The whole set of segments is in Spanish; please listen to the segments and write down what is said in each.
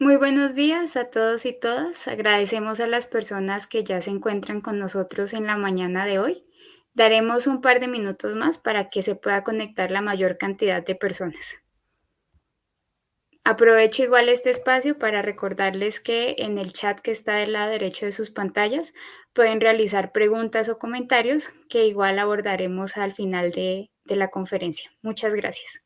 Muy buenos días a todos y todas. Agradecemos a las personas que ya se encuentran con nosotros en la mañana de hoy. Daremos un par de minutos más para que se pueda conectar la mayor cantidad de personas. Aprovecho igual este espacio para recordarles que en el chat que está del lado derecho de sus pantallas pueden realizar preguntas o comentarios que igual abordaremos al final de la conferencia. Muchas gracias.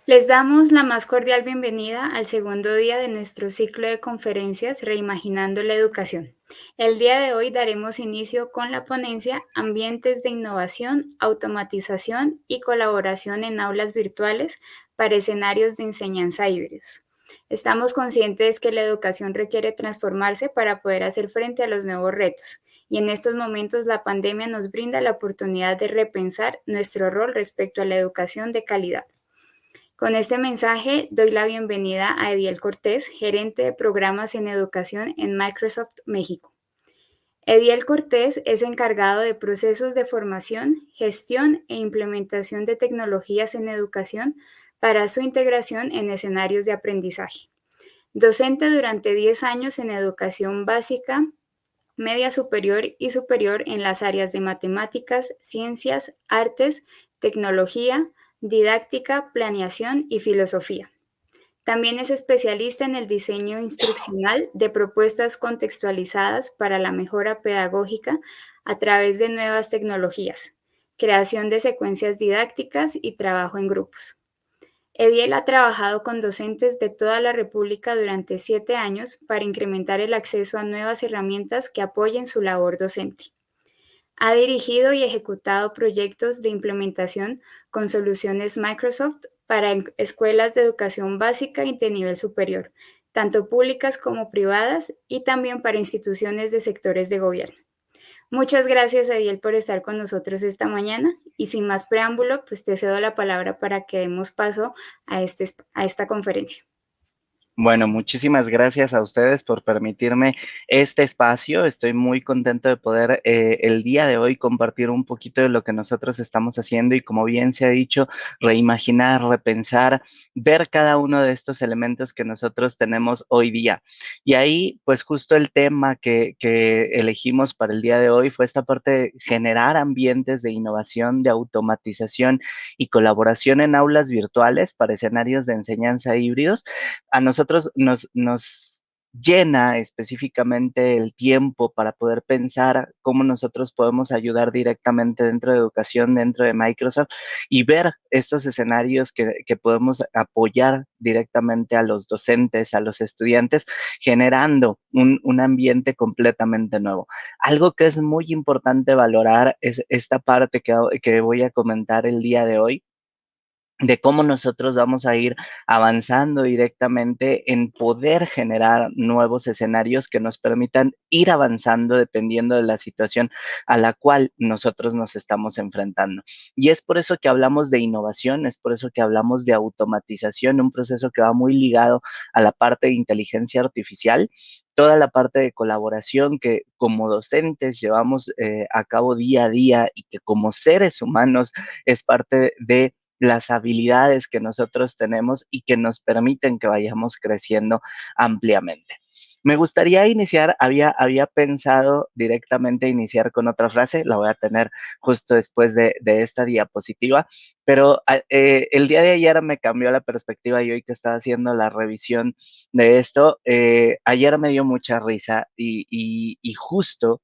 Les damos la más cordial bienvenida al segundo día de nuestro ciclo de conferencias Reimaginando la Educación. El día de hoy daremos inicio con la ponencia Ambientes de innovación, automatización y colaboración en aulas virtuales para escenarios de enseñanza híbridos. Estamos conscientes que la educación requiere transformarse para poder hacer frente a los nuevos retos. Y en estos momentos la pandemia nos brinda la oportunidad de repensar nuestro rol respecto a la educación de calidad. Con este mensaje doy la bienvenida a Ediel Cortés, gerente de programas en educación en Microsoft México. Ediel Cortés es encargado de procesos de formación, gestión e implementación de tecnologías en educación para su integración en escenarios de aprendizaje. Docente durante 10 años en educación básica, media superior y superior en las áreas de matemáticas, ciencias, artes, tecnología, didáctica, planeación y filosofía. También es especialista en el diseño instruccional de propuestas contextualizadas para la mejora pedagógica a través de nuevas tecnologías, creación de secuencias didácticas y trabajo en grupos. Ediel ha trabajado con docentes de toda la República durante 7 años para incrementar el acceso a nuevas herramientas que apoyen su labor docente. Ha dirigido y ejecutado proyectos de implementación con soluciones Microsoft para escuelas de educación básica y de nivel superior, tanto públicas como privadas, y también para instituciones de sectores de gobierno. Muchas gracias, Adiel, por estar con nosotros esta mañana y sin más preámbulo, pues te cedo la palabra para que demos paso a esta conferencia. Bueno, muchísimas gracias a ustedes por permitirme este espacio. Estoy muy contento de poder el día de hoy compartir un poquito de lo que nosotros estamos haciendo y, como bien se ha dicho, reimaginar, repensar, ver cada uno de estos elementos que nosotros tenemos hoy día. Y ahí, pues justo el tema que elegimos para el día de hoy fue esta parte de generar ambientes de innovación, de automatización y colaboración en aulas virtuales para escenarios de enseñanza híbridos. A nosotros nos llena específicamente el tiempo para poder pensar cómo nosotros podemos ayudar directamente dentro de educación, dentro de Microsoft, y ver estos escenarios que podemos apoyar directamente a los docentes, a los estudiantes, generando un ambiente completamente nuevo. Algo que es muy importante valorar es esta parte que voy a comentar el día de hoy, de cómo nosotros vamos a ir avanzando directamente en poder generar nuevos escenarios que nos permitan ir avanzando dependiendo de la situación a la cual nosotros nos estamos enfrentando. Y es por eso que hablamos de innovación, es por eso que hablamos de automatización, un proceso que va muy ligado a la parte de inteligencia artificial, toda la parte de colaboración que como docentes llevamos a cabo día a día y que como seres humanos es parte de las habilidades que nosotros tenemos y que nos permiten que vayamos creciendo ampliamente. Me gustaría iniciar, había pensado directamente iniciar con otra frase, la voy a tener justo después de esta diapositiva, pero el día de ayer me cambió la perspectiva y hoy que estaba haciendo la revisión de esto, ayer me dio mucha risa y justo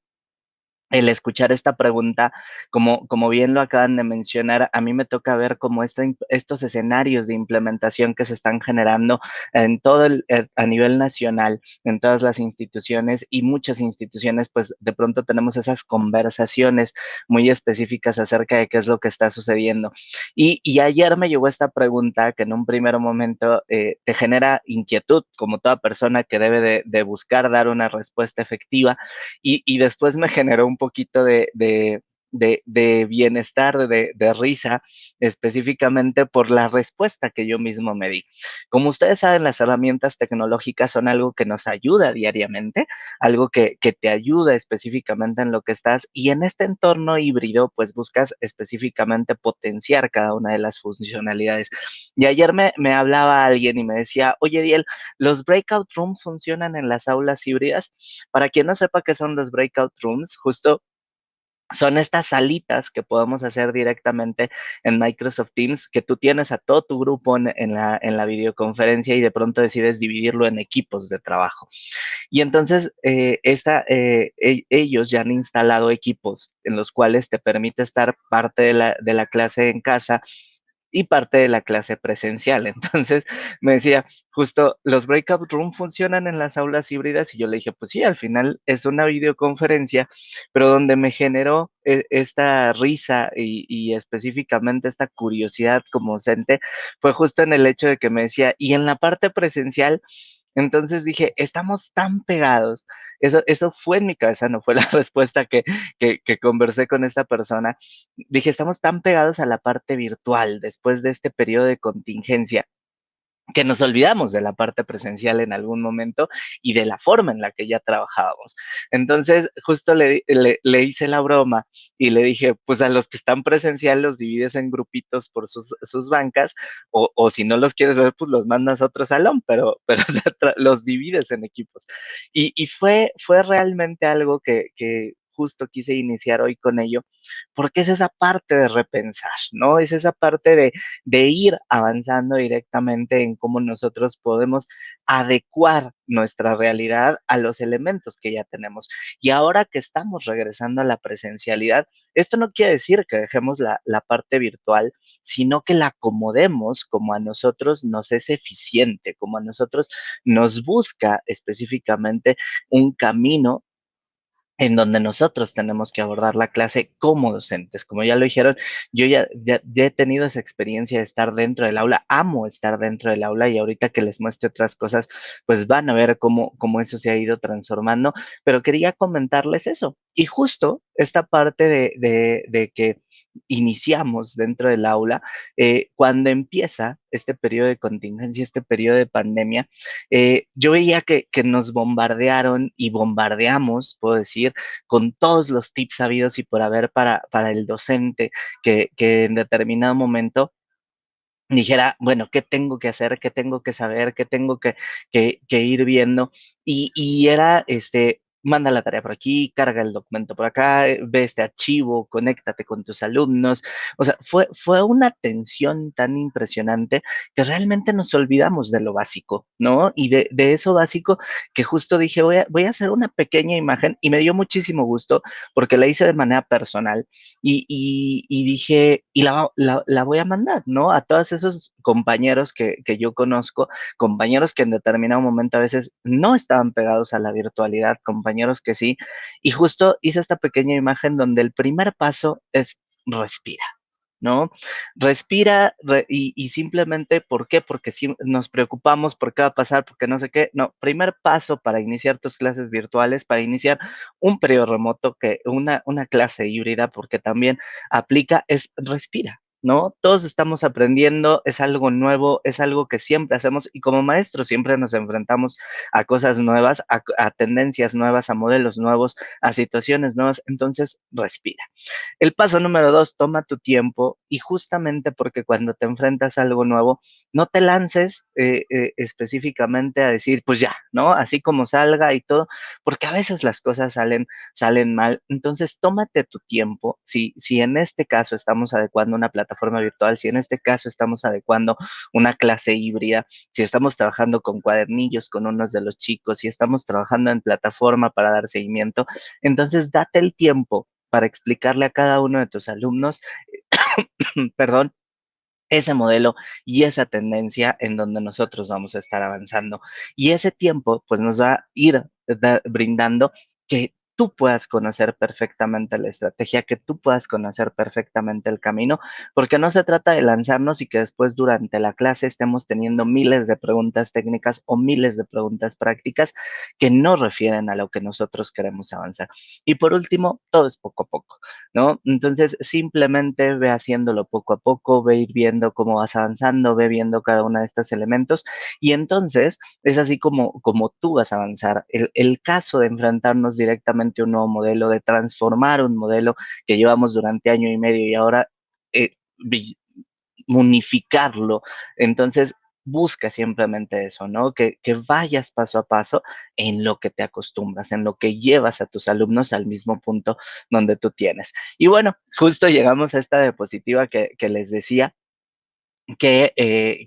el escuchar esta pregunta, como bien lo acaban de mencionar, a mí me toca ver como estos escenarios de implementación que se están generando en todo a nivel nacional, en todas las instituciones y muchas instituciones, pues de pronto tenemos esas conversaciones muy específicas acerca de qué es lo que está sucediendo. Y ayer me llegó esta pregunta que en un primer momento te genera inquietud, como toda persona que debe de buscar dar una respuesta efectiva, y después me generó un poquito de bienestar, de risa, específicamente por la respuesta que yo mismo me di. Como ustedes saben, las herramientas tecnológicas son algo que nos ayuda diariamente, algo que te ayuda específicamente en lo que estás, y en este entorno híbrido, pues buscas específicamente potenciar cada una de las funcionalidades. Y ayer me hablaba alguien y me decía, oye, Diel, ¿los breakout rooms funcionan en las aulas híbridas? Para quien no sepa qué son los breakout rooms, justo son estas salitas que podemos hacer directamente en Microsoft Teams, que tú tienes a todo tu grupo en la videoconferencia y de pronto decides dividirlo en equipos de trabajo. Y entonces ellos ya han instalado equipos en los cuales te permite estar parte de la clase en casa y parte de la clase presencial. Entonces me decía, justo, ¿los breakout room funcionan en las aulas híbridas? Y yo le dije, pues sí, al final es una videoconferencia, pero donde me generó esta risa y específicamente esta curiosidad como docente fue justo en el hecho de que me decía, y en la parte presencial, entonces dije, estamos tan pegados. Eso fue en mi cabeza, no fue la respuesta que conversé con esta persona. Dije, estamos tan pegados a la parte virtual después de este periodo de contingencia que nos olvidamos de la parte presencial en algún momento y de la forma en la que ya trabajábamos. Entonces, justo le hice la broma y le dije, pues a los que están presencial los divides en grupitos por sus bancas, o si no los quieres ver, pues los mandas a otro salón, pero los divides en equipos. Y fue realmente algo que justo quise iniciar hoy con ello, porque es esa parte de repensar, ¿no? Es esa parte de ir avanzando directamente en cómo nosotros podemos adecuar nuestra realidad a los elementos que ya tenemos. Y ahora que estamos regresando a la presencialidad, esto no quiere decir que dejemos la parte virtual, sino que la acomodemos como a nosotros nos es eficiente, como a nosotros nos busca específicamente un camino en donde nosotros tenemos que abordar la clase como docentes. Como ya lo dijeron, yo ya he tenido esa experiencia de estar dentro del aula, amo estar dentro del aula, y ahorita que les muestre otras cosas, pues van a ver cómo eso se ha ido transformando, pero quería comentarles eso. Y justo esta parte de que iniciamos dentro del aula, cuando empieza este periodo de contingencia, este periodo de pandemia, yo veía que nos bombardearon y bombardeamos, puedo decir, con todos los tips sabidos y por haber para el docente que en determinado momento dijera, bueno, ¿qué tengo que hacer? ¿Qué tengo que saber? ¿Qué tengo que ir viendo? Y era, manda la tarea por aquí, carga el documento por acá, ve este archivo, conéctate con tus alumnos. O sea, fue una tensión tan impresionante que realmente nos olvidamos de lo básico, ¿no? Y de eso básico que justo dije, voy a hacer una pequeña imagen, y me dio muchísimo gusto porque la hice de manera personal y dije, y la voy a mandar, ¿no? A todos esos compañeros que yo conozco, compañeros que en determinado momento a veces no estaban pegados a la virtualidad, compañeros que sí, y justo hice esta pequeña imagen donde el primer paso es respira. ¿No? Respira y simplemente, ¿por qué? Porque si nos preocupamos por qué va a pasar, porque no sé qué. No, primer paso para iniciar tus clases virtuales, para iniciar un periodo remoto, que una clase híbrida, porque también aplica, es respira. ¿No? Todos estamos aprendiendo, es algo nuevo, es algo que siempre hacemos, y como maestros siempre nos enfrentamos a cosas nuevas, a tendencias nuevas, a modelos nuevos, a situaciones nuevas. Entonces, respira. El paso número 2, toma tu tiempo, y justamente porque cuando te enfrentas a algo nuevo, no te lances específicamente a decir, pues ya, ¿no? Así como salga y todo, porque a veces las cosas salen mal. Entonces, tómate tu tiempo. Si en este caso estamos adecuando una plataforma plataforma virtual, si en este caso estamos adecuando una clase híbrida, si estamos trabajando con cuadernillos con unos de los chicos, si estamos trabajando en plataforma para dar seguimiento, entonces date el tiempo para explicarle a cada uno de tus alumnos, perdón, ese modelo y esa tendencia en donde nosotros vamos a estar avanzando. Y ese tiempo, pues nos va a ir brindando que tú puedas conocer perfectamente la estrategia, que tú puedas conocer perfectamente el camino, porque no se trata de lanzarnos y que después durante la clase estemos teniendo miles de preguntas técnicas o miles de preguntas prácticas que no refieren a lo que nosotros queremos avanzar. Y por último, todo es poco a poco, ¿no? Entonces, simplemente ve haciéndolo poco a poco, ve ir viendo cómo vas avanzando, ve viendo cada uno de estos elementos y entonces es así como tú vas a avanzar. El caso de enfrentarnos directamente a un nuevo modelo, de transformar un modelo que llevamos durante año y medio y ahora eh, unificarlo. Entonces, busca simplemente eso, ¿no? Que vayas paso a paso en lo que te acostumbras, en lo que llevas a tus alumnos al mismo punto donde tú tienes. Y bueno, justo llegamos a esta diapositiva que les decía, que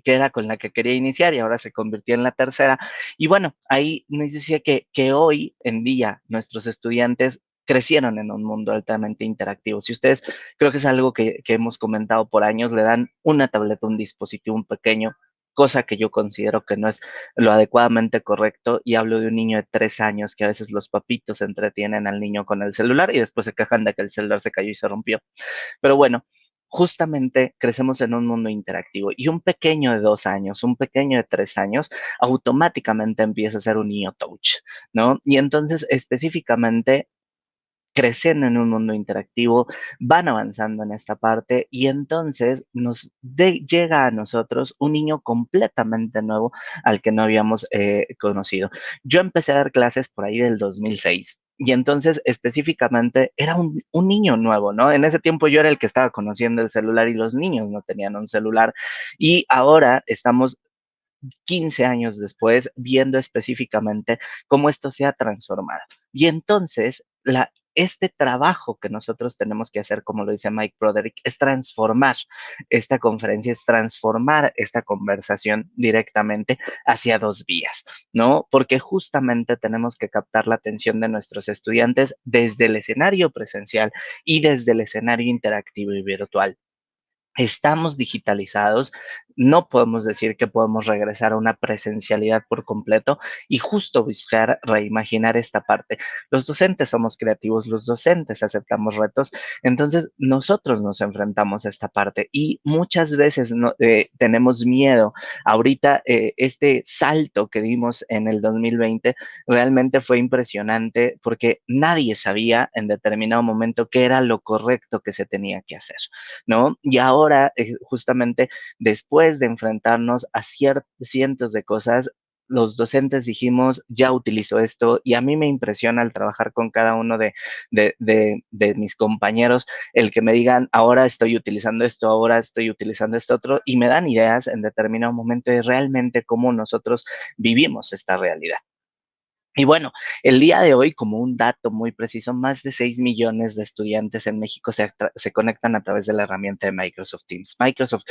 era con la que quería iniciar y ahora se convirtió en la tercera. Y bueno, ahí nos decía que hoy en día nuestros estudiantes crecieron en un mundo altamente interactivo. Si ustedes, creo que es algo que hemos comentado por años, le dan una tableta, un dispositivo, un pequeño, cosa que yo considero que no es lo adecuadamente correcto, y hablo de un niño de 3 años que a veces los papitos entretienen al niño con el celular y después se quejan de que el celular se cayó y se rompió. Pero bueno, justamente crecemos en un mundo interactivo y un pequeño de 2 años, un pequeño de 3 años, automáticamente empieza a ser un niño touch, ¿no? Y entonces específicamente crecen en un mundo interactivo, van avanzando en esta parte y entonces llega a nosotros un niño completamente nuevo al que no habíamos conocido. Yo empecé a dar clases por ahí del 2006 y entonces específicamente era un niño nuevo, ¿no? En ese tiempo yo era el que estaba conociendo el celular y los niños no tenían un celular y ahora estamos 15 años después, viendo específicamente cómo esto se ha transformado. Y entonces, este trabajo que nosotros tenemos que hacer, como lo dice Mike Broderick, es transformar esta conferencia, es transformar esta conversación directamente hacia dos vías, ¿no? Porque justamente tenemos que captar la atención de nuestros estudiantes desde el escenario presencial y desde el escenario interactivo y virtual. Estamos digitalizados, no podemos decir que podemos regresar a una presencialidad por completo y justo buscar reimaginar esta parte. Los docentes somos creativos, los docentes aceptamos retos, entonces nosotros nos enfrentamos a esta parte y muchas veces tenemos miedo. Ahorita este salto que dimos en el 2020 realmente fue impresionante porque nadie sabía en determinado momento qué era lo correcto que se tenía que hacer, ¿no? Y ahora, justamente después de enfrentarnos a cientos de cosas, los docentes dijimos, ya utilizo esto, y a mí me impresiona al trabajar con cada uno de mis compañeros, el que me digan, ahora estoy utilizando esto, ahora estoy utilizando esto otro, y me dan ideas en determinado momento de realmente cómo nosotros vivimos esta realidad. Y bueno, el día de hoy, como un dato muy preciso, más de 6 millones de estudiantes en México se conectan a través de la herramienta de Microsoft Teams. Microsoft,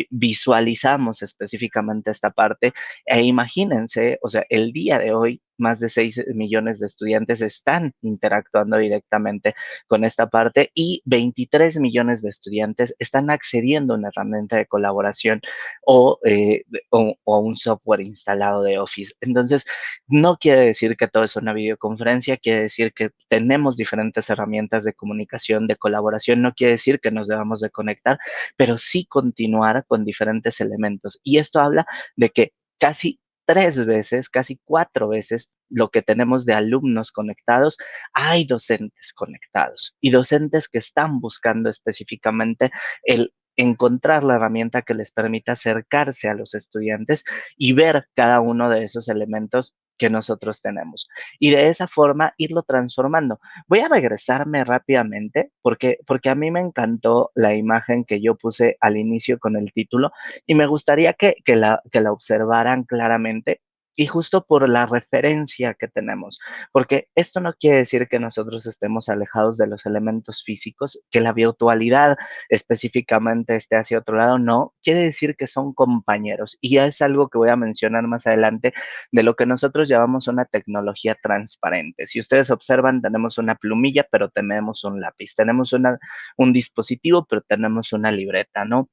visualizamos específicamente esta parte e imagínense, o sea, el día de hoy, más de 6 millones de estudiantes están interactuando directamente con esta parte y 23 millones de estudiantes están accediendo a una herramienta de colaboración o un software instalado de Office. Entonces, no quiere decir que todo es una videoconferencia, quiere decir que tenemos diferentes herramientas de comunicación, de colaboración, no quiere decir que nos debamos de conectar, pero sí continuar con diferentes elementos. Y esto habla de que casi 3 veces, casi 4 veces lo que tenemos de alumnos conectados, hay docentes conectados y docentes que están buscando específicamente el encontrar la herramienta que les permita acercarse a los estudiantes y ver cada uno de esos elementos que nosotros tenemos. Y de esa forma irlo transformando. Voy a regresarme rápidamente porque a mí me encantó la imagen que yo puse al inicio con el título y me gustaría que la observaran claramente. y justo por la referencia que tenemos, porque esto no quiere decir que nosotros estemos alejados de los elementos físicos, que la virtualidad específicamente esté hacia otro lado, no, quiere decir que son compañeros y ya es algo que voy a mencionar más adelante de lo que nosotros llamamos una tecnología transparente. Si ustedes observan, tenemos una plumilla, pero tenemos un lápiz, tenemos un dispositivo, pero tenemos una libreta, ¿no?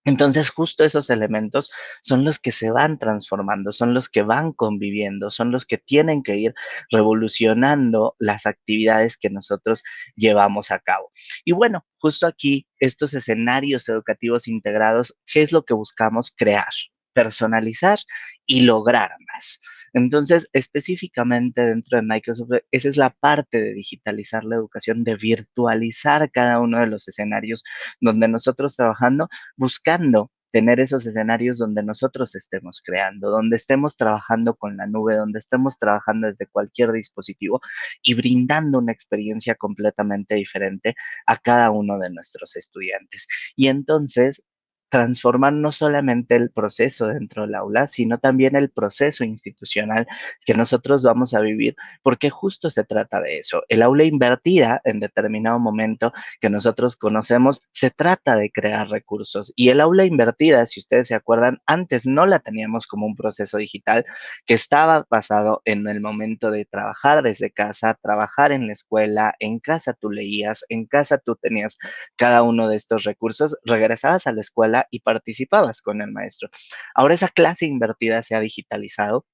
Entonces, justo esos elementos son los que se van transformando, son los que van conviviendo, son los que tienen que ir revolucionando las actividades que nosotros llevamos a cabo. Y bueno, justo aquí, estos escenarios educativos integrados, ¿qué es lo que buscamos crear? Personalizar y lograr más. Entonces, específicamente dentro de Microsoft, esa es la parte de digitalizar la educación, de virtualizar cada uno de los escenarios donde nosotros trabajando buscando tener esos escenarios donde nosotros estemos creando, donde estemos trabajando con la nube, donde estemos trabajando desde cualquier dispositivo y brindando una experiencia completamente diferente a cada uno de nuestros estudiantes. Y entonces, transformar no solamente el proceso dentro del aula, sino también el proceso institucional que nosotros vamos a vivir, porque justo se trata de eso. El aula invertida en determinado momento que nosotros conocemos, se trata de crear recursos. Y el aula invertida, si ustedes se acuerdan, antes no la teníamos como un proceso digital que estaba basado en el momento de trabajar desde casa, trabajar en la escuela, en casa tú leías, en casa tú tenías cada uno de estos recursos, regresabas a la escuela y participabas con el maestro. Ahora esa clase invertida se ha digitalizado,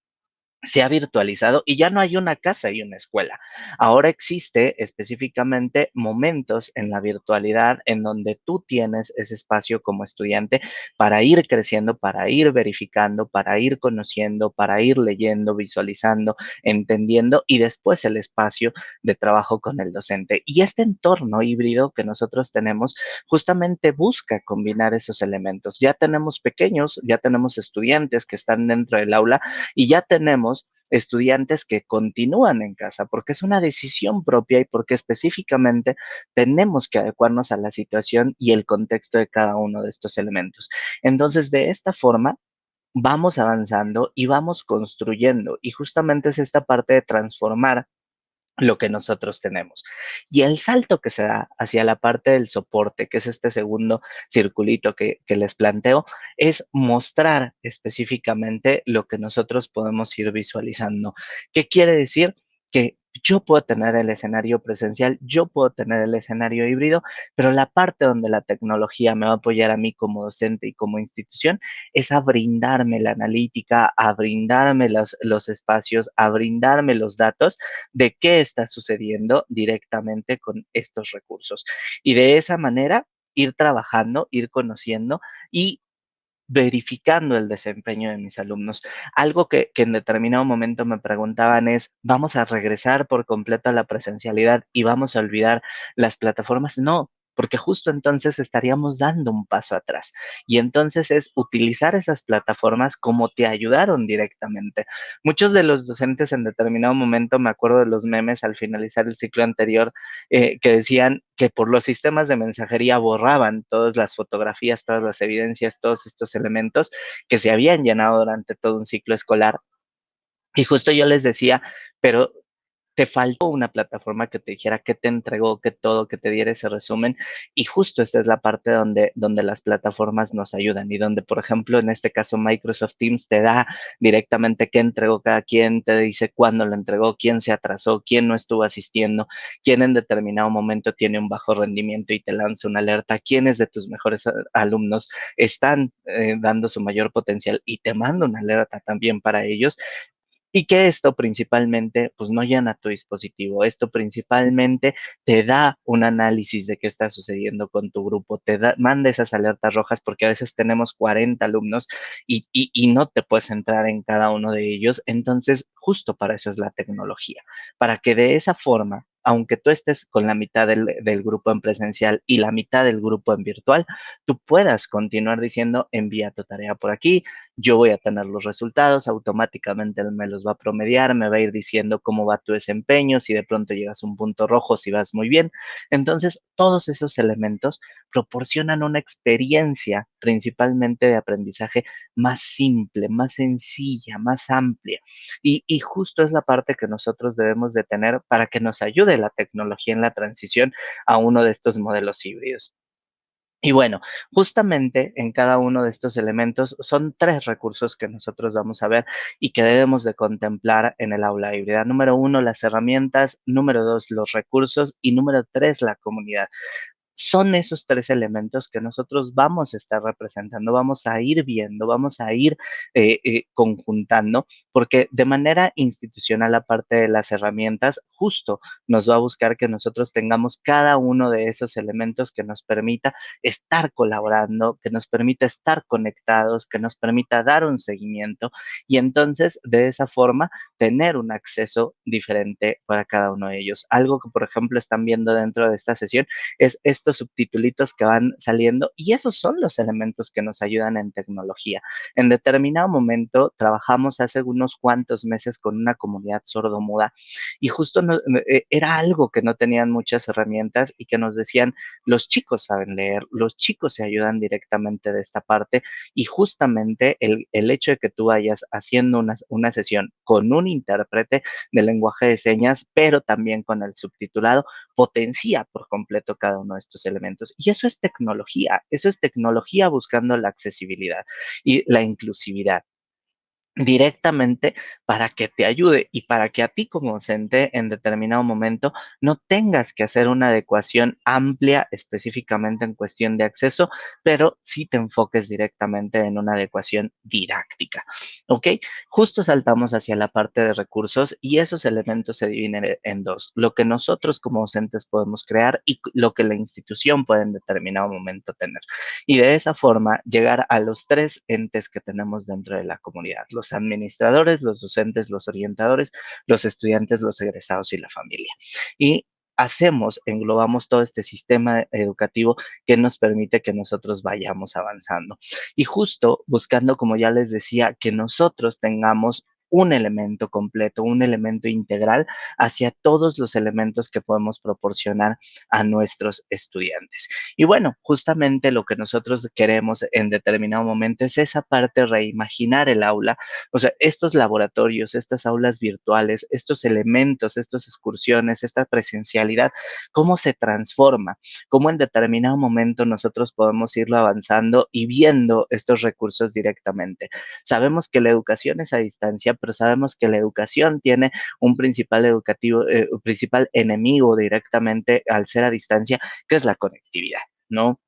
se ha virtualizado y ya no hay una casa y una escuela. Ahora existe específicamente momentos en la virtualidad en donde tú tienes ese espacio como estudiante para ir creciendo, para ir verificando, para ir conociendo, para ir leyendo, visualizando, entendiendo y después el espacio de trabajo con el docente. Y este entorno híbrido que nosotros tenemos justamente busca combinar esos elementos. Ya tenemos pequeños, ya tenemos estudiantes que están dentro del aula y ya tenemos estudiantes que continúan en casa porque es una decisión propia y porque específicamente tenemos que adecuarnos a la situación y el contexto de cada uno de estos elementos. Entonces, de esta forma, vamos avanzando y vamos construyendo y justamente es esta parte de transformar lo que nosotros tenemos. Y el salto que se da hacia la parte del soporte, que es este segundo circulito que les planteo, es mostrar específicamente lo que nosotros podemos ir visualizando. ¿Qué quiere decir? Que yo puedo tener el escenario presencial, yo puedo tener el escenario híbrido, pero la parte donde la tecnología me va a apoyar a mí como docente y como institución es a brindarme la analítica, a brindarme los espacios, a brindarme los datos de qué está sucediendo directamente con estos recursos. Y de esa manera ir trabajando, ir conociendo y verificando el desempeño de mis alumnos. Algo que en determinado momento me preguntaban es, ¿vamos a regresar por completo a la presencialidad y vamos a olvidar las plataformas? No, porque justo entonces estaríamos dando un paso atrás. Y entonces es utilizar esas plataformas como te ayudaron directamente. Muchos de los docentes en determinado momento, me acuerdo de los memes al finalizar el ciclo anterior, que decían que por los sistemas de mensajería borraban todas las fotografías, todas las evidencias, todos estos elementos que se habían llenado durante todo un ciclo escolar. Y justo yo les decía, pero te faltó una plataforma que te dijera qué te entregó, qué todo, que te diera ese resumen. Y justo esta es la parte donde las plataformas nos ayudan y donde, por ejemplo, en este caso Microsoft Teams te da directamente qué entregó cada quien, te dice cuándo lo entregó, quién se atrasó, quién no estuvo asistiendo, quién en determinado momento tiene un bajo rendimiento y te lanza una alerta, quiénes de tus mejores alumnos están dando su mayor potencial y te manda una alerta también para ellos. Y que esto principalmente, pues no llena tu dispositivo, esto principalmente te da un análisis de qué está sucediendo con tu grupo, manda esas alertas rojas porque a veces tenemos 40 alumnos y no te puedes entrar en cada uno de ellos. Entonces, justo para eso es la tecnología, para que de esa forma, aunque tú estés con la mitad del grupo en presencial y la mitad del grupo en virtual, tú puedas continuar diciendo, envía tu tarea por aquí, yo voy a tener los resultados, automáticamente él me los va a promediar, me va a ir diciendo cómo va tu desempeño, si de pronto llegas a un punto rojo, si vas muy bien. Entonces, todos esos elementos proporcionan una experiencia principalmente de aprendizaje más simple, más sencilla, más amplia. Y justo es la parte que nosotros debemos de tener para que nos ayude la tecnología en la transición a uno de estos modelos híbridos. Y bueno, justamente en cada uno de estos elementos son 3 recursos que nosotros vamos a ver y que debemos de contemplar en el aula híbrida. Número 1, las herramientas, número 2, los recursos y número 3, la comunidad. Son esos 3 elementos que nosotros vamos a estar representando, vamos a ir viendo, vamos a ir conjuntando, porque de manera institucional, aparte de las herramientas, justo nos va a buscar que nosotros tengamos cada uno de esos elementos que nos permita estar colaborando, que nos permita estar conectados, que nos permita dar un seguimiento y entonces de esa forma tener un acceso diferente para cada uno de ellos. Algo que, por ejemplo, están viendo dentro de esta sesión es estos subtitulitos que van saliendo y esos son los elementos que nos ayudan en tecnología. En determinado momento trabajamos hace unos cuantos meses con una comunidad sordomuda y justo era algo que no tenían muchas herramientas y que nos decían, los chicos saben leer, los chicos se ayudan directamente de esta parte y justamente el hecho de que tú vayas haciendo una sesión con un intérprete de lenguaje de señas, pero también con el subtitulado, potencia por completo cada uno de estos elementos. Y eso es tecnología buscando la accesibilidad y la inclusividad directamente para que te ayude y para que a ti como docente en determinado momento no tengas que hacer una adecuación amplia específicamente en cuestión de acceso, pero sí te enfoques directamente en una adecuación didáctica. ¿Ok? Justo saltamos hacia la parte de recursos y esos elementos se dividen en dos, lo que nosotros como docentes podemos crear y lo que la institución puede en determinado momento tener. Y de esa forma llegar a los 3 entes que tenemos dentro de la comunidad, los administradores, los docentes, los orientadores, los estudiantes, los egresados y la familia. Y englobamos todo este sistema educativo que nos permite que nosotros vayamos avanzando. Y justo buscando, como ya les decía, que nosotros tengamos un elemento completo, un elemento integral hacia todos los elementos que podemos proporcionar a nuestros estudiantes. Y bueno, justamente lo que nosotros queremos en determinado momento es esa parte, reimaginar el aula, o sea, estos laboratorios, estas aulas virtuales, estos elementos, estas excursiones, esta presencialidad, cómo se transforma, cómo en determinado momento nosotros podemos irlo avanzando y viendo estos recursos directamente. Sabemos que la educación es a distancia, pero sabemos que la educación tiene un principal enemigo directamente al ser a distancia, que es la conectividad, ¿no?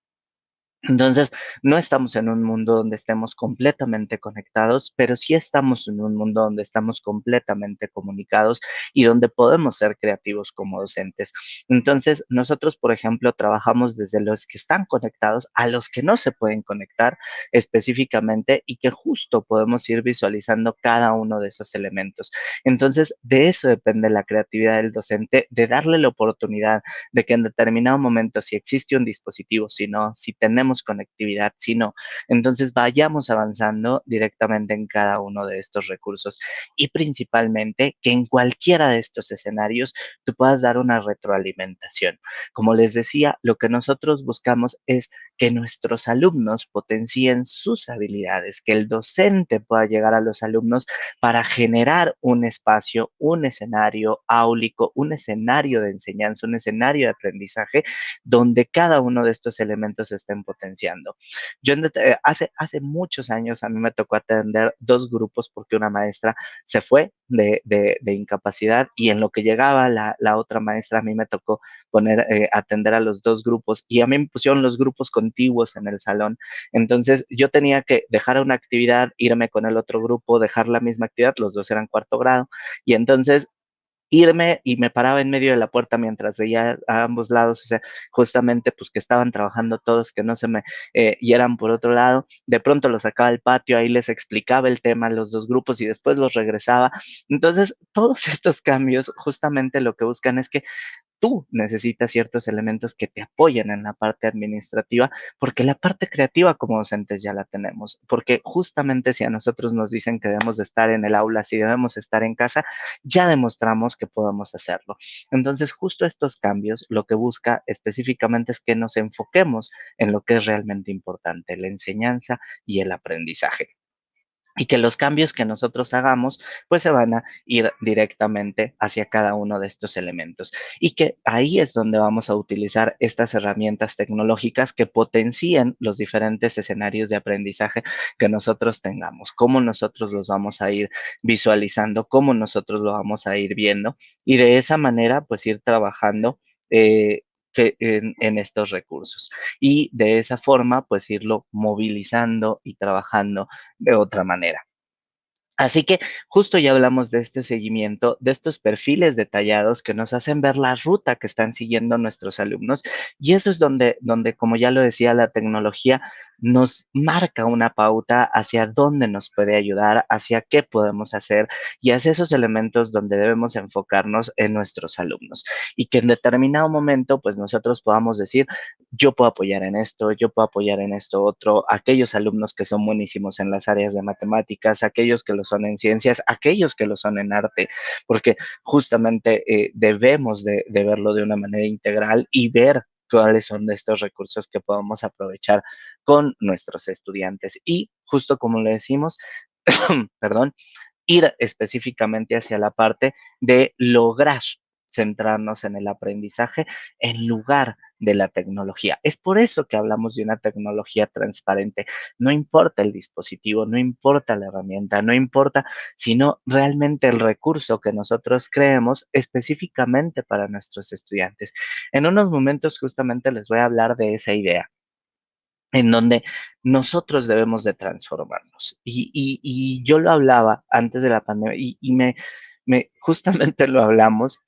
Entonces, no estamos en un mundo donde estemos completamente conectados, pero sí estamos en un mundo donde estamos completamente comunicados y donde podemos ser creativos como docentes. Entonces, nosotros, por ejemplo, trabajamos desde los que están conectados a los que no se pueden conectar específicamente y que justo podemos ir visualizando cada uno de esos elementos. Entonces, de eso depende la creatividad del docente, de darle la oportunidad de que en determinado momento, si existe un dispositivo, si no, si tenemos conectividad, si no, entonces vayamos avanzando directamente en cada uno de estos recursos y principalmente que en cualquiera de estos escenarios tú puedas dar una retroalimentación. Como les decía, lo que nosotros buscamos es que nuestros alumnos potencien sus habilidades, que el docente pueda llegar a los alumnos para generar un espacio, un escenario áulico, un escenario de enseñanza, un escenario de aprendizaje donde cada uno de estos elementos se estén potenciando. Yo hace muchos años a mí me tocó atender 2 grupos porque una maestra se fue de incapacidad y en lo que llegaba la otra maestra a mí me tocó atender a los 2 grupos y a mí me pusieron los grupos contiguos en el salón. Entonces yo tenía que dejar una actividad, irme con el otro grupo, dejar la misma actividad, los 2 eran cuarto grado y entonces irme y me paraba en medio de la puerta mientras veía a ambos lados, o sea, justamente pues que estaban trabajando todos, que no se me y eran por otro lado, de pronto los sacaba al patio, ahí les explicaba el tema a los 2 grupos y después los regresaba. Entonces, todos estos cambios justamente lo que buscan es que tú necesitas ciertos elementos que te apoyen en la parte administrativa, porque la parte creativa como docentes ya la tenemos, porque justamente si a nosotros nos dicen que debemos de estar en el aula, si debemos estar en casa, ya demostramos que podemos hacerlo. Entonces, justo estos cambios lo que busca específicamente es que nos enfoquemos en lo que es realmente importante, la enseñanza y el aprendizaje. Y que los cambios que nosotros hagamos, pues se van a ir directamente hacia cada uno de estos elementos. Y que ahí es donde vamos a utilizar estas herramientas tecnológicas que potencien los diferentes escenarios de aprendizaje que nosotros tengamos, cómo nosotros los vamos a ir visualizando, cómo nosotros lo vamos a ir viendo. Y de esa manera, pues ir trabajando. En estos recursos y de esa forma pues irlo movilizando y trabajando de otra manera. Así que justo ya hablamos de este seguimiento, de estos perfiles detallados que nos hacen ver la ruta que están siguiendo nuestros alumnos y eso es donde, como ya lo decía, la tecnología nos marca una pauta hacia dónde nos puede ayudar, hacia qué podemos hacer y hacia esos elementos donde debemos enfocarnos en nuestros alumnos y que en determinado momento pues nosotros podamos decir, yo puedo apoyar en esto, yo puedo apoyar en esto otro, aquellos alumnos que son buenísimos en las áreas de matemáticas, aquellos que lo son en ciencias, aquellos que lo son en arte, porque justamente debemos de verlo de una manera integral y ver cuáles son de estos recursos que podemos aprovechar con nuestros estudiantes. Y justo como le decimos, perdón, ir específicamente hacia la parte de lograr centrarnos en el aprendizaje en lugar de la tecnología. Es por eso que hablamos de una tecnología transparente. No importa el dispositivo, no importa la herramienta, no importa, sino realmente el recurso que nosotros creemos específicamente para nuestros estudiantes. En unos momentos justamente les voy a hablar de esa idea en donde nosotros debemos de transformarnos. Y yo lo hablaba antes de la pandemia y justamente lo hablamos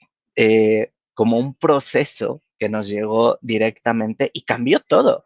como un proceso que nos llegó directamente y cambió todo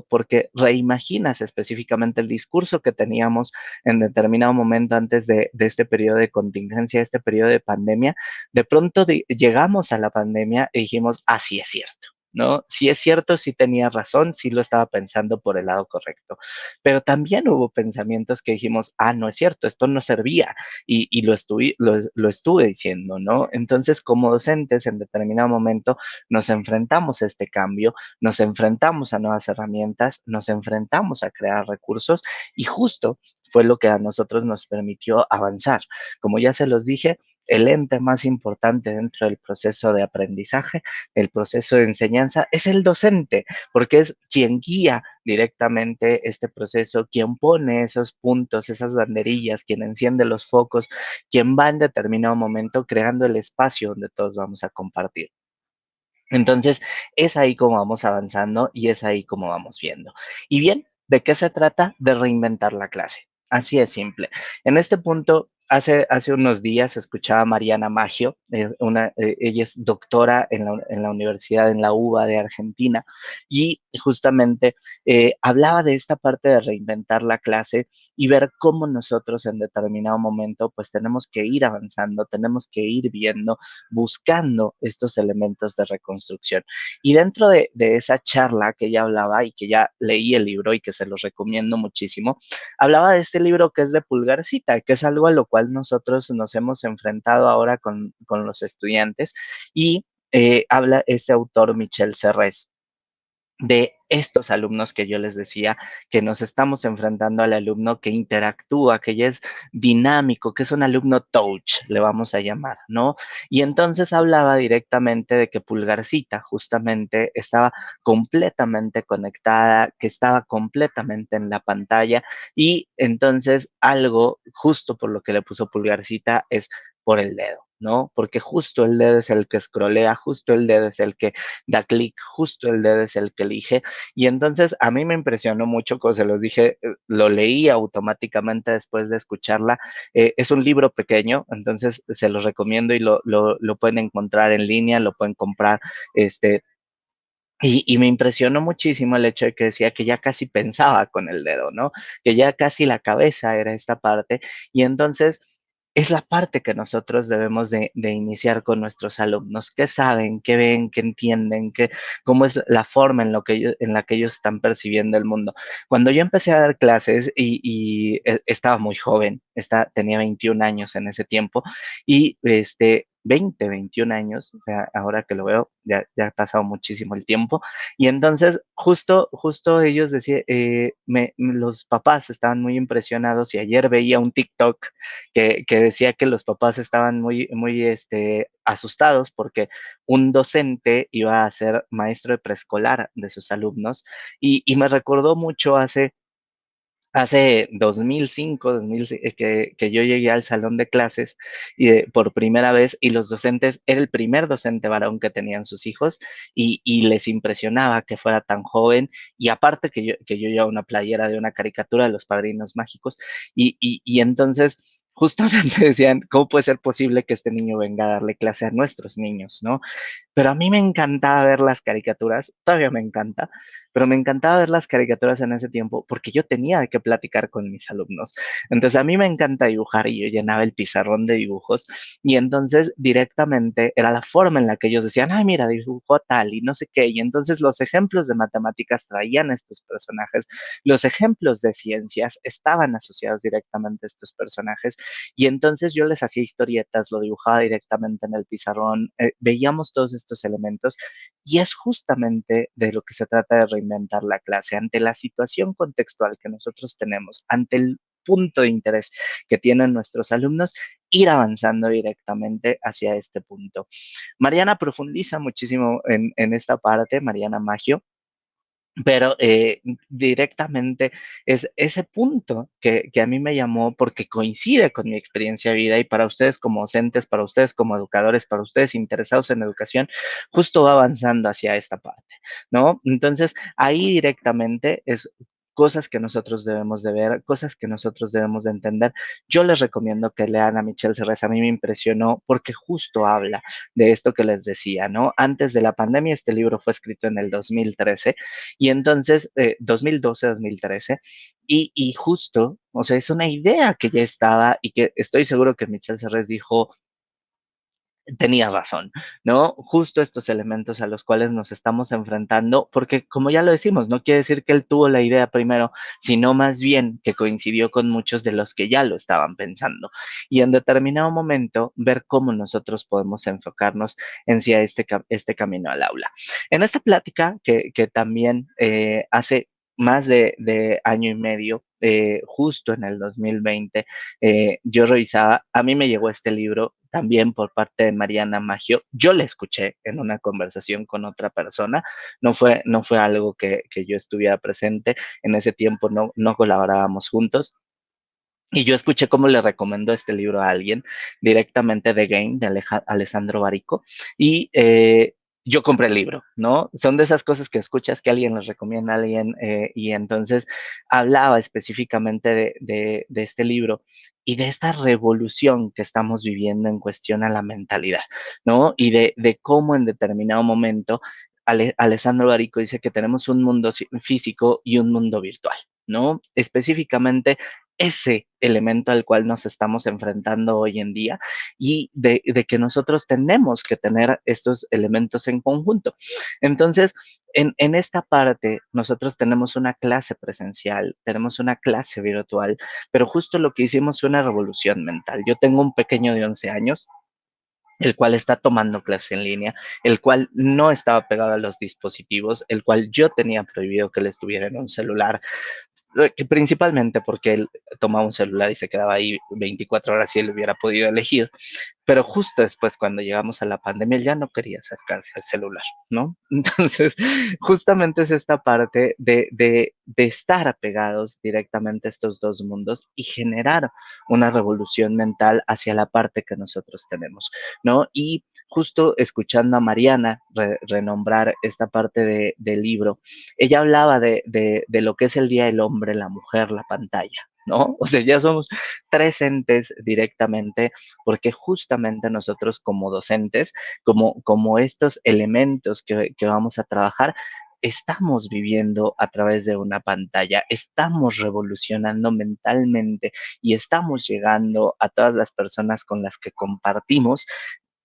porque reimaginas específicamente el discurso que teníamos en determinado momento antes de este periodo de contingencia, este periodo de pandemia. De pronto llegamos a la pandemia y dijimos, así es cierto. ¿No? Si es cierto, sí tenía razón, sí lo estaba pensando por el lado correcto, pero también hubo pensamientos que dijimos, no es cierto, esto no servía y lo estuve diciendo, ¿no? Entonces, como docentes, en determinado momento nos enfrentamos a este cambio, nos enfrentamos a nuevas herramientas, nos enfrentamos a crear recursos y justo fue lo que a nosotros nos permitió avanzar. Como ya se los dije, el ente más importante dentro del proceso de aprendizaje, el proceso de enseñanza, es el docente, porque es quien guía directamente este proceso, quien pone esos puntos, esas banderillas, quien enciende los focos, quien va en determinado momento creando el espacio donde todos vamos a compartir. Entonces, es ahí como vamos avanzando y es ahí como vamos viendo. Y bien, ¿de qué se trata? De reinventar la clase. Así es simple. En este punto, hace unos días escuchaba a Mariana Maggio, ella es doctora en la universidad, en la UBA de Argentina, y justamente hablaba de esta parte de reinventar la clase y ver cómo nosotros en determinado momento, pues tenemos que ir avanzando, tenemos que ir viendo, buscando estos elementos de reconstrucción. Y dentro de esa charla que ella hablaba y que ya leí el libro y que se los recomiendo muchísimo, hablaba de este libro que es de Pulgarcita, que es algo a lo cual nosotros nos hemos enfrentado ahora con los estudiantes y habla este autor, Michel Serres, de estos alumnos que yo les decía, que nos estamos enfrentando al alumno que interactúa, que ya es dinámico, que es un alumno touch, le vamos a llamar, ¿no? Y entonces hablaba directamente de que Pulgarcita justamente estaba completamente conectada, que estaba completamente en la pantalla y entonces algo justo por lo que le puso Pulgarcita es por el dedo, ¿no? Porque justo el dedo es el que scrollea, justo el dedo es el que da clic, justo el dedo es el que elige. Y entonces a mí me impresionó mucho, como se los dije, lo leí automáticamente después de escucharla. Es un libro pequeño, entonces se los recomiendo y lo pueden encontrar en línea, lo pueden comprar, y me impresionó muchísimo el hecho de que decía que ya casi pensaba con el dedo, ¿no? Que ya casi la cabeza era esta parte. Y entonces es la parte que nosotros debemos de iniciar con nuestros alumnos. ¿Qué saben? ¿Qué ven? ¿Qué entienden? ¿Cómo es la forma en la que ellos están percibiendo el mundo? Cuando yo empecé a dar clases estaba muy joven, tenía 21 años en ese tiempo y 20, 21 años, o sea, ahora que lo veo, ya ha pasado muchísimo el tiempo. Y entonces, justo ellos decían, los papás estaban muy impresionados y ayer veía un TikTok que decía que los papás estaban muy asustados porque un docente iba a ser maestro de preescolar de sus alumnos y me recordó mucho hace 2005, que yo llegué al salón de clases por primera vez y los docentes, era el primer docente varón que tenían sus hijos y les impresionaba que fuera tan joven y aparte que yo llevaba una playera de una caricatura de los Padrinos Mágicos y entonces justamente decían, ¿cómo puede ser posible que este niño venga a darle clase a nuestros niños, no? Pero a mí me encantaba ver las caricaturas, todavía me encanta, pero me encantaba ver las caricaturas en ese tiempo porque yo tenía que platicar con mis alumnos. Entonces a mí me encanta dibujar y yo llenaba el pizarrón de dibujos y entonces directamente era la forma en la que ellos decían, ay, mira, dibujó tal y no sé qué. Y entonces los ejemplos de matemáticas traían estos personajes, los ejemplos de ciencias estaban asociados directamente a estos personajes y entonces yo les hacía historietas, lo dibujaba directamente en el pizarrón, veíamos todos estos elementos y es justamente de lo que se trata de reinventar la clase ante la situación contextual que nosotros tenemos, ante el punto de interés que tienen nuestros alumnos, ir avanzando directamente hacia este punto. Mariana profundiza muchísimo en esta parte, Mariana Maggio, pero directamente es ese punto que a mí me llamó porque coincide con mi experiencia de vida y para ustedes como docentes, para ustedes como educadores, para ustedes interesados en educación, justo va avanzando hacia esta parte, ¿no? Entonces, ahí directamente es cosas que nosotros debemos de ver, cosas que nosotros debemos de entender. Yo les recomiendo que lean a Michelle Serres, a mí me impresionó porque justo habla de esto que les decía, ¿no? Antes de la pandemia, este libro fue escrito en el 2013 y entonces, 2012, 2013, y justo, o sea, es una idea que ya estaba y que estoy seguro que Michel Serres dijo, tenía razón, ¿no? Justo estos elementos a los cuales nos estamos enfrentando, porque como ya lo decimos, no quiere decir que él tuvo la idea primero, sino más bien que coincidió con muchos de los que ya lo estaban pensando. Y en determinado momento, ver cómo nosotros podemos enfocarnos en sí a este camino al aula. En esta plática, que también hace más de año y medio, justo en el 2020, yo revisaba, a mí me llegó este libro también por parte de Mariana Maggio. Yo le escuché en una conversación con otra persona, no fue algo que yo estuviera presente, en ese tiempo no colaborábamos juntos. Y yo escuché cómo le recomendó este libro a alguien directamente de Game, de Alessandro Barico, y yo compré el libro, ¿no? Son de esas cosas que escuchas que alguien les recomienda a alguien, y entonces hablaba específicamente de este libro y de esta revolución que estamos viviendo en cuestión a la mentalidad, ¿no? Y de cómo en determinado momento Alessandro Barico dice que tenemos un mundo físico y un mundo virtual, ¿no? Específicamente ese elemento al cual nos estamos enfrentando hoy en día y de que nosotros tenemos que tener estos elementos en conjunto. Entonces, en esta parte, nosotros tenemos una clase presencial, tenemos una clase virtual, pero justo lo que hicimos fue una revolución mental. Yo tengo un pequeño de 11 años el cual está tomando clase en línea, el cual no estaba pegado a los dispositivos, el cual yo tenía prohibido que le estuviera en un celular, principalmente porque él tomaba un celular y se quedaba ahí 24 horas si él hubiera podido elegir, pero justo después cuando llegamos a la pandemia él ya no quería acercarse al celular, ¿no? Entonces, justamente es esta parte de estar apegados directamente a estos dos mundos y generar una revolución mental hacia la parte que nosotros tenemos, ¿no? Y justo escuchando a Mariana renombrar esta parte del libro, ella hablaba de lo que es el Día del Hombre, la mujer, la pantalla, ¿no? O sea, ya somos tres entes directamente, porque justamente nosotros como docentes, como estos elementos que vamos a trabajar, estamos viviendo a través de una pantalla, estamos revolucionando mentalmente y estamos llegando a todas las personas con las que compartimos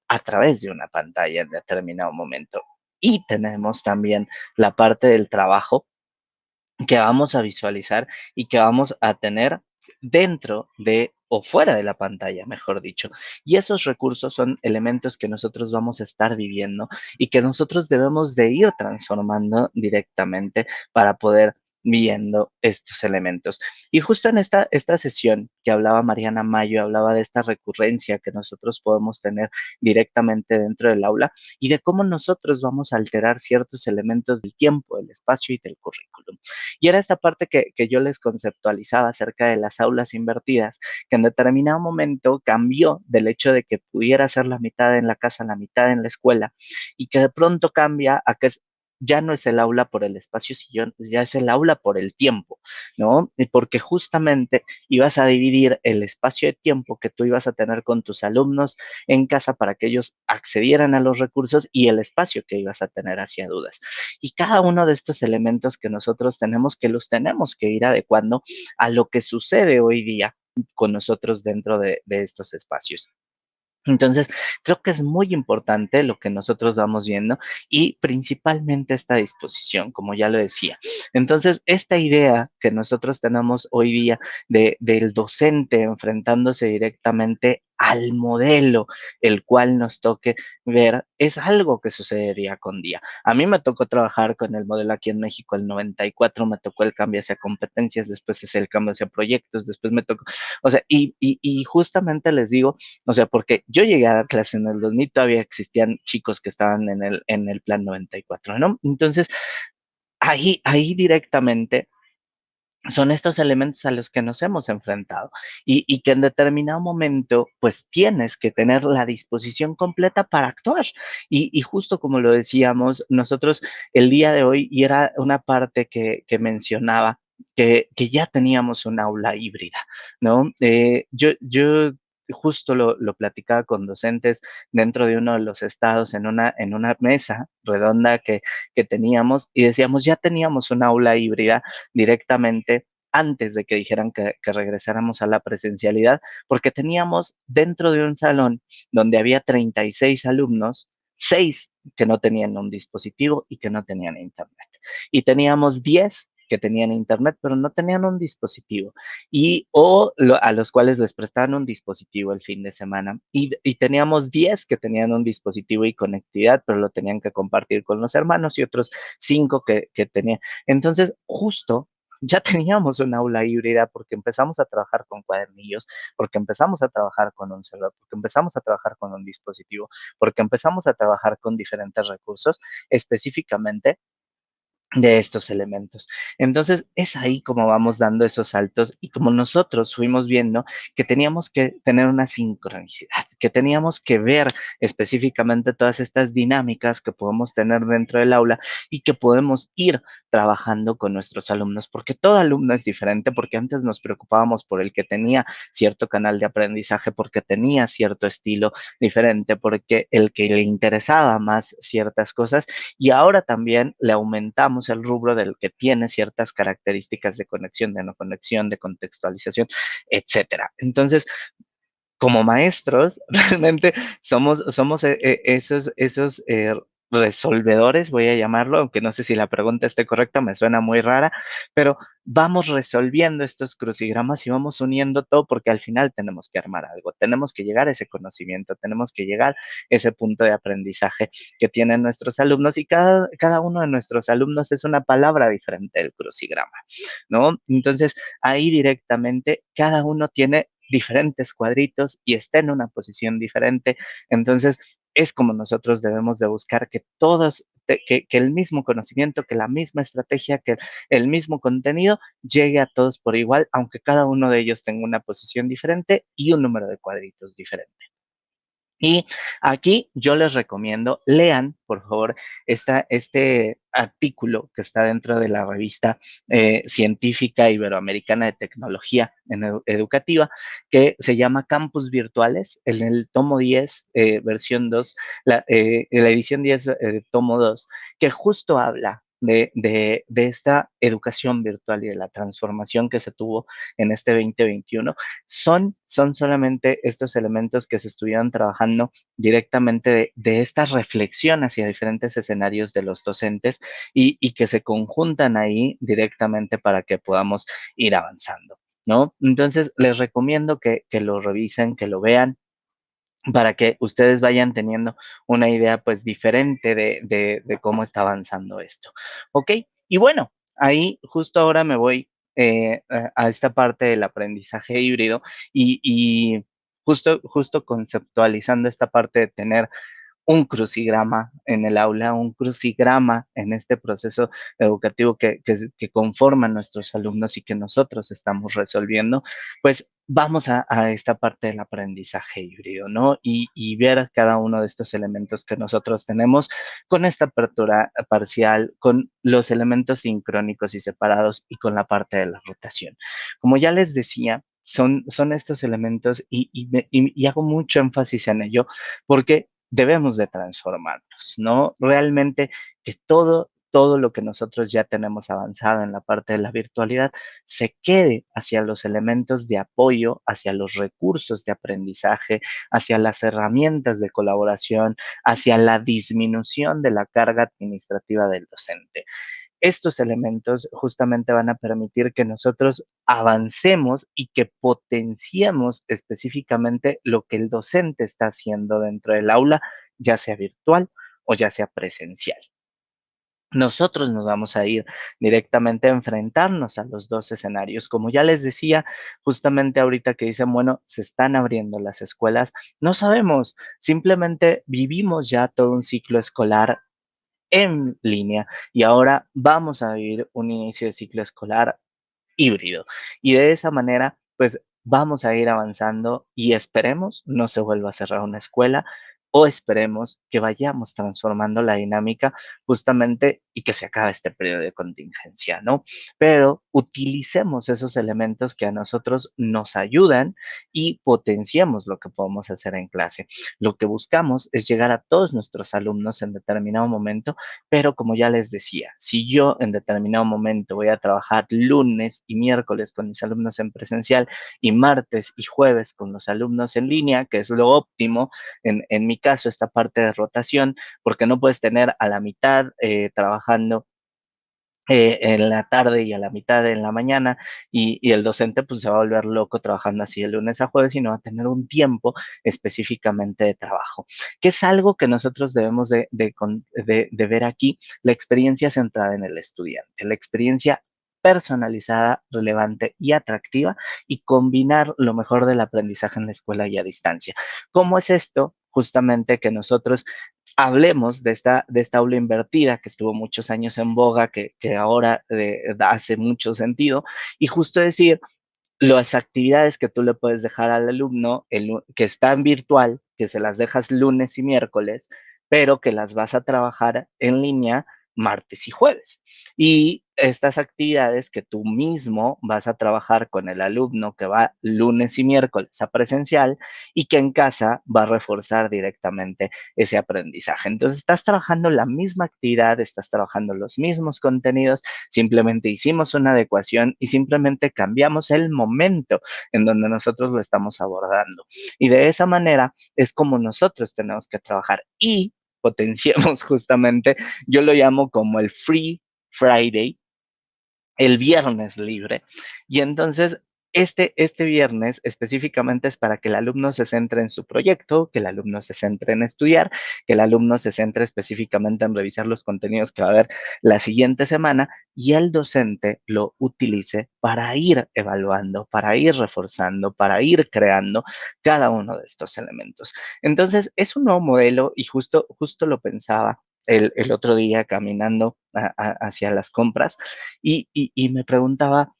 a través de una pantalla en determinado momento. Y tenemos también la parte del trabajo que vamos a visualizar y que vamos a tener dentro de o fuera de la pantalla, mejor dicho. Y esos recursos son elementos que nosotros vamos a estar viviendo y que nosotros debemos de ir transformando directamente para poder viendo estos elementos. Y justo en esta sesión que hablaba Mariana Mayo, hablaba de esta recurrencia que nosotros podemos tener directamente dentro del aula y de cómo nosotros vamos a alterar ciertos elementos del tiempo, del espacio y del currículum. Y era esta parte que yo les conceptualizaba acerca de las aulas invertidas, que en determinado momento cambió del hecho de que pudiera ser la mitad en la casa, la mitad en la escuela, y que de pronto cambia a que ya no es el aula por el espacio, sino ya es el aula por el tiempo, ¿no? Y porque justamente ibas a dividir el espacio de tiempo que tú ibas a tener con tus alumnos en casa para que ellos accedieran a los recursos y el espacio que ibas a tener hacia dudas. Y cada uno de estos elementos que nosotros tenemos, que los tenemos que ir adecuando a lo que sucede hoy día con nosotros dentro de estos espacios. Entonces, creo que es muy importante lo que nosotros vamos viendo y principalmente esta disposición, como ya lo decía. Entonces, esta idea que nosotros tenemos hoy día del docente enfrentándose directamente al modelo el cual nos toque ver, es algo que sucedería con día. A mí me tocó trabajar con el modelo aquí en México el 94, me tocó el cambio hacia competencias, después es el cambio hacia proyectos, después me tocó, o sea, y justamente les digo, o sea, porque yo llegué a dar clase en el 2000, todavía existían chicos que estaban en el plan 94, ¿no? Entonces, ahí directamente son estos elementos a los que nos hemos enfrentado y que en determinado momento, pues tienes que tener la disposición completa para actuar. Y justo como lo decíamos, nosotros el día de hoy, y era una parte que mencionaba, que ya teníamos un aula híbrida, ¿no? Yo justo lo platicaba con docentes dentro de uno de los estados en una mesa redonda que teníamos y decíamos, ya teníamos un aula híbrida directamente antes de que dijeran que regresáramos a la presencialidad, porque teníamos dentro de un salón donde había 36 alumnos, 6 que no tenían un dispositivo y que no tenían internet. Y teníamos 10 que tenían internet, pero no tenían un dispositivo, a los cuales les prestaban un dispositivo el fin de semana. Y teníamos 10 que tenían un dispositivo y conectividad, pero lo tenían que compartir con los hermanos y otros 5 que tenían. Entonces, justo ya teníamos una aula híbrida porque empezamos a trabajar con cuadernillos, porque empezamos a trabajar con un celular, porque empezamos a trabajar con un dispositivo, porque empezamos a trabajar con diferentes recursos específicamente de estos elementos. Entonces, es ahí como vamos dando esos saltos y como nosotros fuimos viendo que teníamos que tener una sincronicidad, que teníamos que ver específicamente todas estas dinámicas que podemos tener dentro del aula y que podemos ir trabajando con nuestros alumnos, porque todo alumno es diferente, porque antes nos preocupábamos por el que tenía cierto canal de aprendizaje, porque tenía cierto estilo diferente, porque el que le interesaba más ciertas cosas y ahora también le aumentamos el rubro del que tiene ciertas características de conexión, de no conexión, de contextualización, etcétera. Entonces, como maestros, realmente somos esos resolvedores, voy a llamarlo, aunque no sé si la pregunta esté correcta, me suena muy rara, pero vamos resolviendo estos crucigramas y vamos uniendo todo porque al final tenemos que armar algo, tenemos que llegar a ese conocimiento, tenemos que llegar a ese punto de aprendizaje que tienen nuestros alumnos y cada uno de nuestros alumnos es una palabra diferente del crucigrama, ¿no? Entonces, ahí directamente cada uno tiene diferentes cuadritos y está en una posición diferente. Entonces, es como nosotros debemos de buscar que todos, que el mismo conocimiento, que la misma estrategia, que el mismo contenido llegue a todos por igual, aunque cada uno de ellos tenga una posición diferente y un número de cuadritos diferente. Y aquí yo les recomiendo, lean, por favor, este artículo que está dentro de la revista científica iberoamericana de tecnología educativa, que se llama Campus Virtuales, en el tomo 10, versión 2, la edición 10, tomo 2, que justo habla de esta educación virtual y de la transformación que se tuvo en este 2021, son solamente estos elementos que se estuvieron trabajando directamente de esta reflexión hacia diferentes escenarios de los docentes y que se conjuntan ahí directamente para que podamos ir avanzando, ¿no? Entonces, les recomiendo que lo revisen, que lo vean, para que ustedes vayan teniendo una idea, pues, diferente de cómo está avanzando esto, ¿ok? Y bueno, ahí justo ahora me voy, a esta parte del aprendizaje híbrido y justo conceptualizando esta parte de tener un crucigrama en el aula, un crucigrama en este proceso educativo que conforman nuestros alumnos y que nosotros estamos resolviendo, pues vamos a esta parte del aprendizaje híbrido, ¿no? Y ver cada uno de estos elementos que nosotros tenemos con esta apertura parcial, con los elementos sincrónicos y separados y con la parte de la rotación. Como ya les decía, son estos elementos y hago mucho énfasis en ello porque debemos de transformarnos, ¿no? Realmente que todo lo que nosotros ya tenemos avanzado en la parte de la virtualidad se quede hacia los elementos de apoyo, hacia los recursos de aprendizaje, hacia las herramientas de colaboración, hacia la disminución de la carga administrativa del docente. Estos elementos justamente van a permitir que nosotros avancemos y que potenciemos específicamente lo que el docente está haciendo dentro del aula, ya sea virtual o ya sea presencial. Nosotros nos vamos a ir directamente a enfrentarnos a los dos escenarios. Como ya les decía, justamente ahorita que dicen, bueno, se están abriendo las escuelas, no sabemos, simplemente vivimos ya todo un ciclo escolar en línea y ahora vamos a vivir un inicio de ciclo escolar híbrido. Y de esa manera, pues vamos a ir avanzando y esperemos no se vuelva a cerrar una escuela o esperemos que vayamos transformando la dinámica justamente y que se acabe este periodo de contingencia, ¿no? Pero utilicemos esos elementos que a nosotros nos ayudan y potenciemos lo que podemos hacer en clase. Lo que buscamos es llegar a todos nuestros alumnos en determinado momento, pero como ya les decía, si yo en determinado momento voy a trabajar lunes y miércoles con mis alumnos en presencial y martes y jueves con los alumnos en línea, que es lo óptimo, en mi caso, esta parte de rotación, porque no puedes tener a la mitad trabajando en la tarde y a la mitad en la mañana, y el docente pues se va a volver loco trabajando así de lunes a jueves y no va a tener un tiempo específicamente de trabajo, que es algo que nosotros debemos de ver aquí, la experiencia centrada en el estudiante, la experiencia personalizada, relevante y atractiva y combinar lo mejor del aprendizaje en la escuela y a distancia. ¿Cómo es esto? Justamente que nosotros hablemos de esta aula invertida que estuvo muchos años en boga, que ahora hace mucho sentido, y justo decir las actividades que tú le puedes dejar al alumno que están virtual, que se las dejas lunes y miércoles, pero que las vas a trabajar en línea martes y jueves. Y estas actividades que tú mismo vas a trabajar con el alumno que va lunes y miércoles a presencial y que en casa va a reforzar directamente ese aprendizaje. Entonces, estás trabajando la misma actividad, estás trabajando los mismos contenidos, simplemente hicimos una adecuación y simplemente cambiamos el momento en donde nosotros lo estamos abordando. Y de esa manera es como nosotros tenemos que trabajar y potenciemos justamente, yo lo llamo como el Free Friday, el viernes libre. Y entonces, este viernes específicamente es para que el alumno se centre en su proyecto, que el alumno se centre en estudiar, que el alumno se centre específicamente en revisar los contenidos que va a haber la siguiente semana y el docente lo utilice para ir evaluando, para ir reforzando, para ir creando cada uno de estos elementos. Entonces, es un nuevo modelo y justo lo pensaba el otro día caminando hacia las compras y me preguntaba,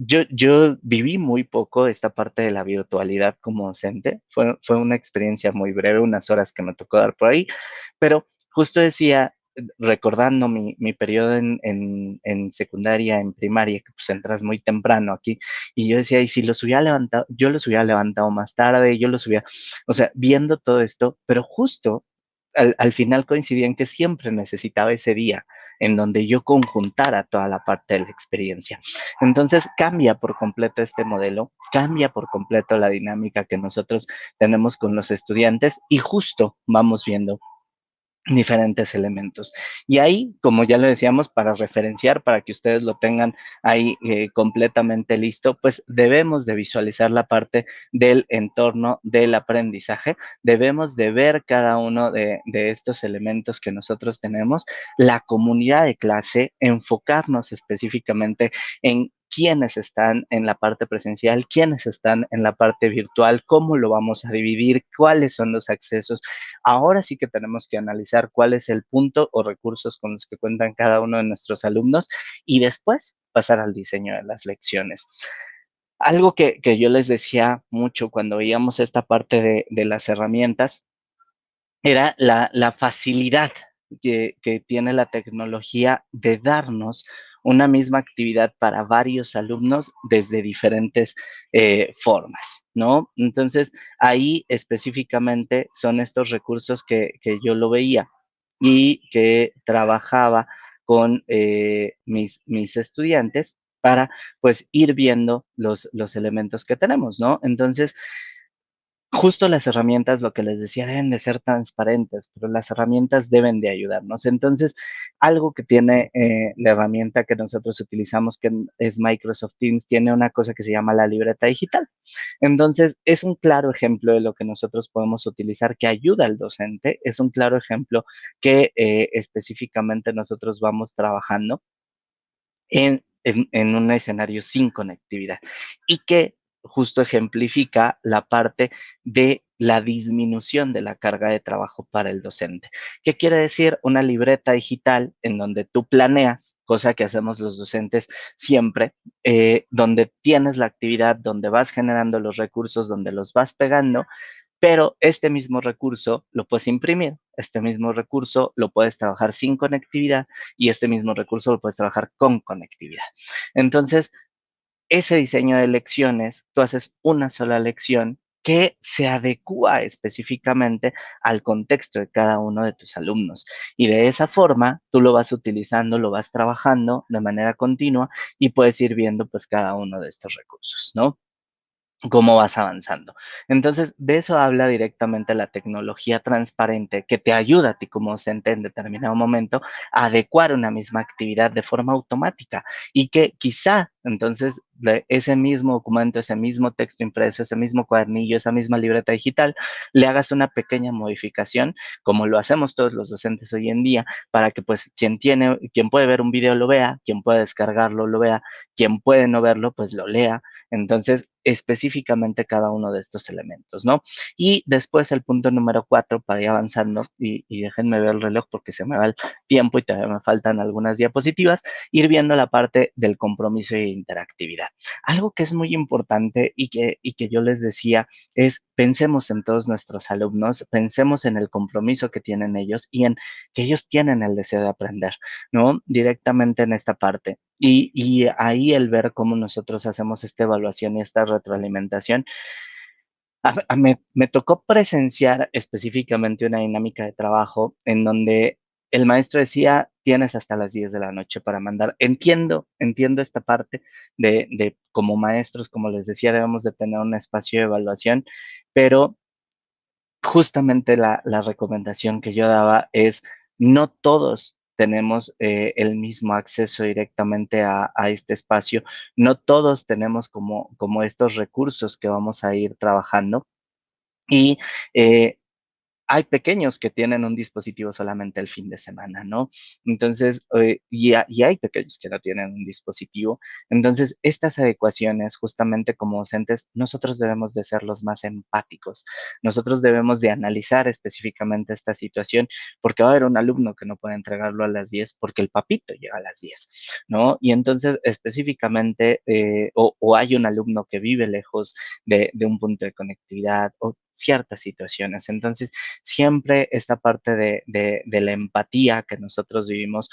yo viví muy poco esta parte de la virtualidad como docente, fue una experiencia muy breve, unas horas que me tocó dar por ahí, pero justo decía, recordando mi periodo en secundaria, en primaria, que pues entras muy temprano aquí, y yo decía, y si los hubiera levantado, yo los hubiera levantado más tarde, yo los hubiera, o sea, viendo todo esto, pero justo al final coincidí en que siempre necesitaba ese día en donde yo conjuntara toda la parte de la experiencia. Entonces cambia por completo este modelo, cambia por completo la dinámica que nosotros tenemos con los estudiantes y justo vamos viendo diferentes elementos. Y ahí, como ya lo decíamos, para referenciar, para que ustedes lo tengan ahí completamente listo, pues debemos de visualizar la parte del entorno del aprendizaje, debemos de ver cada uno de estos elementos que nosotros tenemos, la comunidad de clase, enfocarnos específicamente en quiénes están en la parte presencial, quiénes están en la parte virtual, cómo lo vamos a dividir, cuáles son los accesos. Ahora sí que tenemos que analizar cuál es el punto o recursos con los que cuentan cada uno de nuestros alumnos y después pasar al diseño de las lecciones. Algo que yo les decía mucho cuando veíamos esta parte de las herramientas era la facilidad que tiene la tecnología de darnos una misma actividad para varios alumnos desde diferentes formas, ¿no? Entonces, ahí específicamente son estos recursos que yo lo veía y que trabajaba con mis estudiantes para, pues, ir viendo los elementos que tenemos, ¿no? Entonces, justo las herramientas, lo que les decía, deben de ser transparentes, pero las herramientas deben de ayudarnos. Entonces, algo que tiene la herramienta que nosotros utilizamos, que es Microsoft Teams, tiene una cosa que se llama la libreta digital. Entonces, es un claro ejemplo de lo que nosotros podemos utilizar que ayuda al docente, es un claro ejemplo que específicamente nosotros vamos trabajando en un escenario sin conectividad y que justo ejemplifica la parte de la disminución de la carga de trabajo para el docente. ¿Qué quiere decir? Una libreta digital en donde tú planeas, cosa que hacemos los docentes siempre, donde tienes la actividad, donde vas generando los recursos, donde los vas pegando, pero este mismo recurso lo puedes imprimir, este mismo recurso lo puedes trabajar sin conectividad y este mismo recurso lo puedes trabajar con conectividad. Entonces, ese diseño de lecciones, tú haces una sola lección que se adecúa específicamente al contexto de cada uno de tus alumnos. Y de esa forma, tú lo vas utilizando, lo vas trabajando de manera continua y puedes ir viendo pues cada uno de estos recursos, ¿no? Cómo vas avanzando. Entonces, de eso habla directamente la tecnología transparente que te ayuda a ti como docente en determinado momento a adecuar una misma actividad de forma automática y que quizá entonces de ese mismo documento, ese mismo texto impreso, ese mismo cuadernillo, esa misma libreta digital, le hagas una pequeña modificación, como lo hacemos todos los docentes hoy en día, para que pues quien puede ver un video lo vea, quien puede descargarlo lo vea, quien puede no verlo pues lo lea. Entonces, específicamente cada uno de estos elementos, ¿no? Y después el punto número 4, para ir avanzando, y déjenme ver el reloj porque se me va el tiempo y todavía me faltan algunas diapositivas, ir viendo la parte del compromiso e interactividad. Algo que es muy importante y que yo les decía es pensemos en todos nuestros alumnos, pensemos en el compromiso que tienen ellos y en que ellos tienen el deseo de aprender, ¿no? Directamente en esta parte. Y ahí el ver cómo nosotros hacemos esta evaluación y esta retroalimentación. Me tocó presenciar específicamente una dinámica de trabajo en donde el maestro decía, tienes hasta las 10 de la noche para mandar. Entiendo esta parte de como maestros, como les decía, debemos de tener un espacio de evaluación, pero justamente la recomendación que yo daba es, no todos tenemos el mismo acceso directamente a este espacio, no todos tenemos como estos recursos que vamos a ir trabajando y hay pequeños que tienen un dispositivo solamente el fin de semana, ¿no? Entonces, y hay pequeños que no tienen un dispositivo. Entonces, estas adecuaciones, justamente como docentes, nosotros debemos de ser los más empáticos. Nosotros debemos de analizar específicamente esta situación, porque va a haber un alumno que no puede entregarlo a las 10 porque el papito llega a las 10, ¿no? Y entonces, específicamente, o hay un alumno que vive lejos de un punto de conectividad, o ciertas situaciones. Entonces, siempre esta parte de la empatía que nosotros vivimos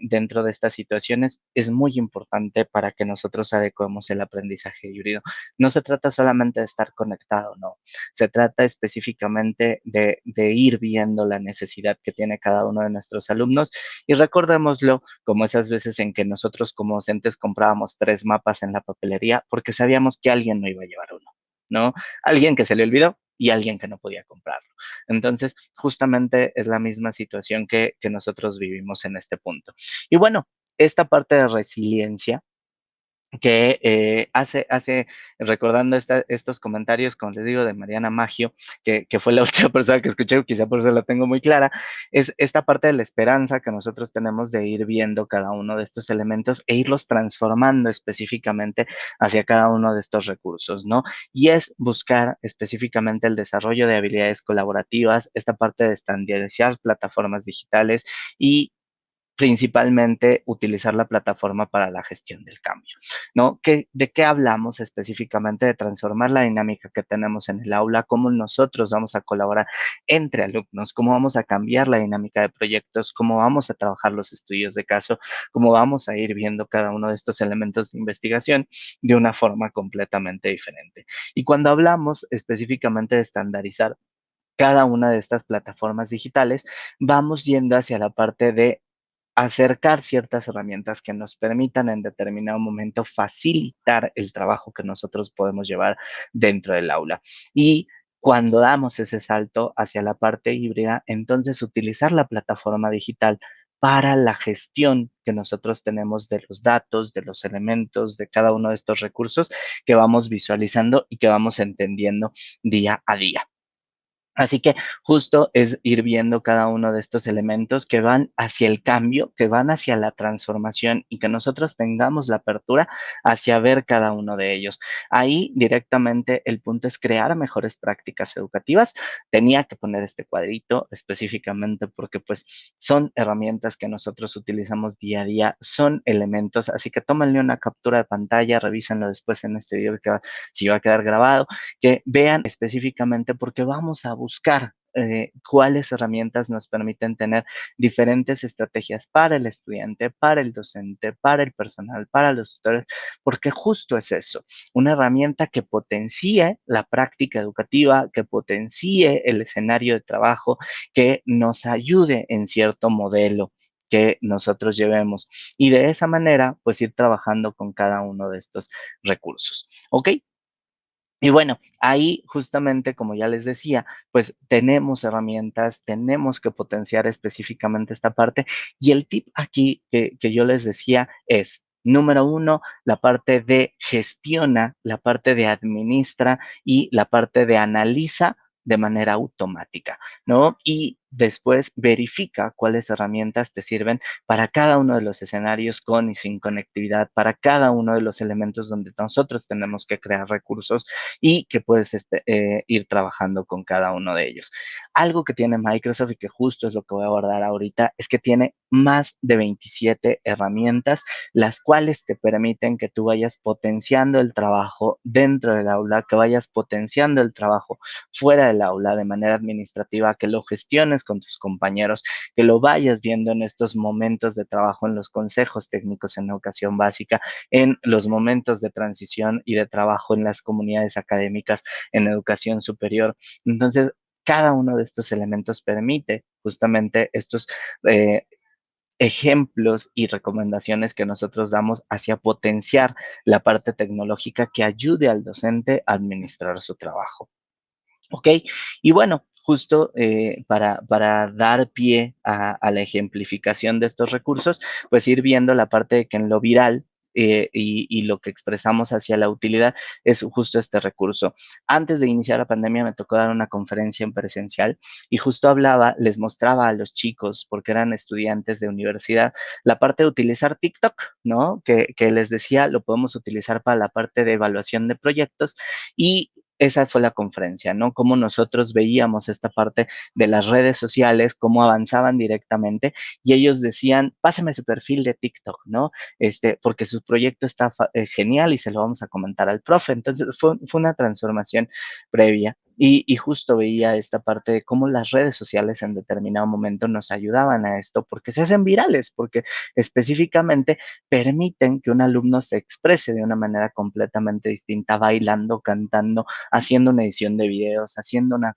dentro de estas situaciones es muy importante para que nosotros adecuemos el aprendizaje híbrido. No se trata solamente de estar conectado, no. Se trata específicamente de ir viendo la necesidad que tiene cada uno de nuestros alumnos y recordémoslo como esas veces en que nosotros como docentes comprábamos 3 mapas en la papelería porque sabíamos que alguien no iba a llevar uno, ¿no? Alguien que se le olvidó y alguien que no podía comprarlo. Entonces, justamente es la misma situación que nosotros vivimos en este punto. Y bueno, esta parte de resiliencia que recordando estos comentarios, como les digo, de Mariana Maggio, que fue la última persona que escuché, quizá por eso la tengo muy clara, es esta parte de la esperanza que nosotros tenemos de ir viendo cada uno de estos elementos e irlos transformando específicamente hacia cada uno de estos recursos, ¿no? Y es buscar específicamente el desarrollo de habilidades colaborativas, esta parte de estandarizar plataformas digitales y principalmente utilizar la plataforma para la gestión del cambio, ¿no? ¿De qué hablamos específicamente? De transformar la dinámica que tenemos en el aula, cómo nosotros vamos a colaborar entre alumnos, cómo vamos a cambiar la dinámica de proyectos, cómo vamos a trabajar los estudios de caso, cómo vamos a ir viendo cada uno de estos elementos de investigación de una forma completamente diferente. Y cuando hablamos específicamente de estandarizar cada una de estas plataformas digitales, vamos yendo hacia la parte de acercar ciertas herramientas que nos permitan en determinado momento facilitar el trabajo que nosotros podemos llevar dentro del aula. Y cuando damos ese salto hacia la parte híbrida, entonces utilizar la plataforma digital para la gestión que nosotros tenemos de los datos, de los elementos, de cada uno de estos recursos que vamos visualizando y que vamos entendiendo día a día. Así que justo es ir viendo cada uno de estos elementos que van hacia el cambio, que van hacia la transformación y que nosotros tengamos la apertura hacia ver cada uno de ellos. Ahí directamente el punto es crear mejores prácticas educativas. Tenía que poner este cuadrito específicamente porque pues son herramientas que nosotros utilizamos día a día, son elementos, así que tómenle una captura de pantalla, revísenlo después en este video que si va a quedar grabado, que vean específicamente porque vamos a buscar cuáles herramientas nos permiten tener diferentes estrategias para el estudiante, para el docente, para el personal, para los tutores, porque justo es eso, una herramienta que potencie la práctica educativa, que potencie el escenario de trabajo, que nos ayude en cierto modelo que nosotros llevemos y de esa manera pues ir trabajando con cada uno de estos recursos. ¿Ok? Y bueno, ahí justamente, como ya les decía, pues tenemos herramientas, tenemos que potenciar específicamente esta parte. Y el tip aquí que yo les decía es, número uno, la parte de gestiona, la parte de administra y la parte de analiza de manera automática, ¿no? Y después verifica cuáles herramientas te sirven para cada uno de los escenarios con y sin conectividad, para cada uno de los elementos donde nosotros tenemos que crear recursos y que puedes ir trabajando con cada uno de ellos. Algo que tiene Microsoft y que justo es lo que voy a abordar ahorita es que tiene más de 27 herramientas, las cuales te permiten que tú vayas potenciando el trabajo dentro del aula, que vayas potenciando el trabajo fuera del aula de manera administrativa, que lo gestiones con tus compañeros, que lo vayas viendo en estos momentos de trabajo en los consejos técnicos en educación básica, en los momentos de transición y de trabajo en las comunidades académicas en educación superior. Entonces, cada uno de estos elementos permite justamente estos ejemplos y recomendaciones que nosotros damos hacia potenciar la parte tecnológica que ayude al docente a administrar su trabajo. ¿Ok? Y bueno, justo para dar pie a la ejemplificación de estos recursos, pues ir viendo la parte de que en lo viral y lo que expresamos hacia la utilidad es justo este recurso. Antes de iniciar la pandemia me tocó dar una conferencia en presencial y justo hablaba, les mostraba a los chicos, porque eran estudiantes de universidad, la parte de utilizar TikTok, ¿no? Que les decía, lo podemos utilizar para la parte de evaluación de proyectos y esa fue la conferencia, ¿no? Cómo nosotros veíamos esta parte de las redes sociales, cómo avanzaban directamente y ellos decían, pásame su perfil de TikTok, ¿no? Porque su proyecto está genial y se lo vamos a comentar al profe. Entonces fue una transformación previa Y justo veía esta parte de cómo las redes sociales en determinado momento nos ayudaban a esto, porque se hacen virales, porque específicamente permiten que un alumno se exprese de una manera completamente distinta, bailando, cantando, haciendo una edición de videos, haciendo una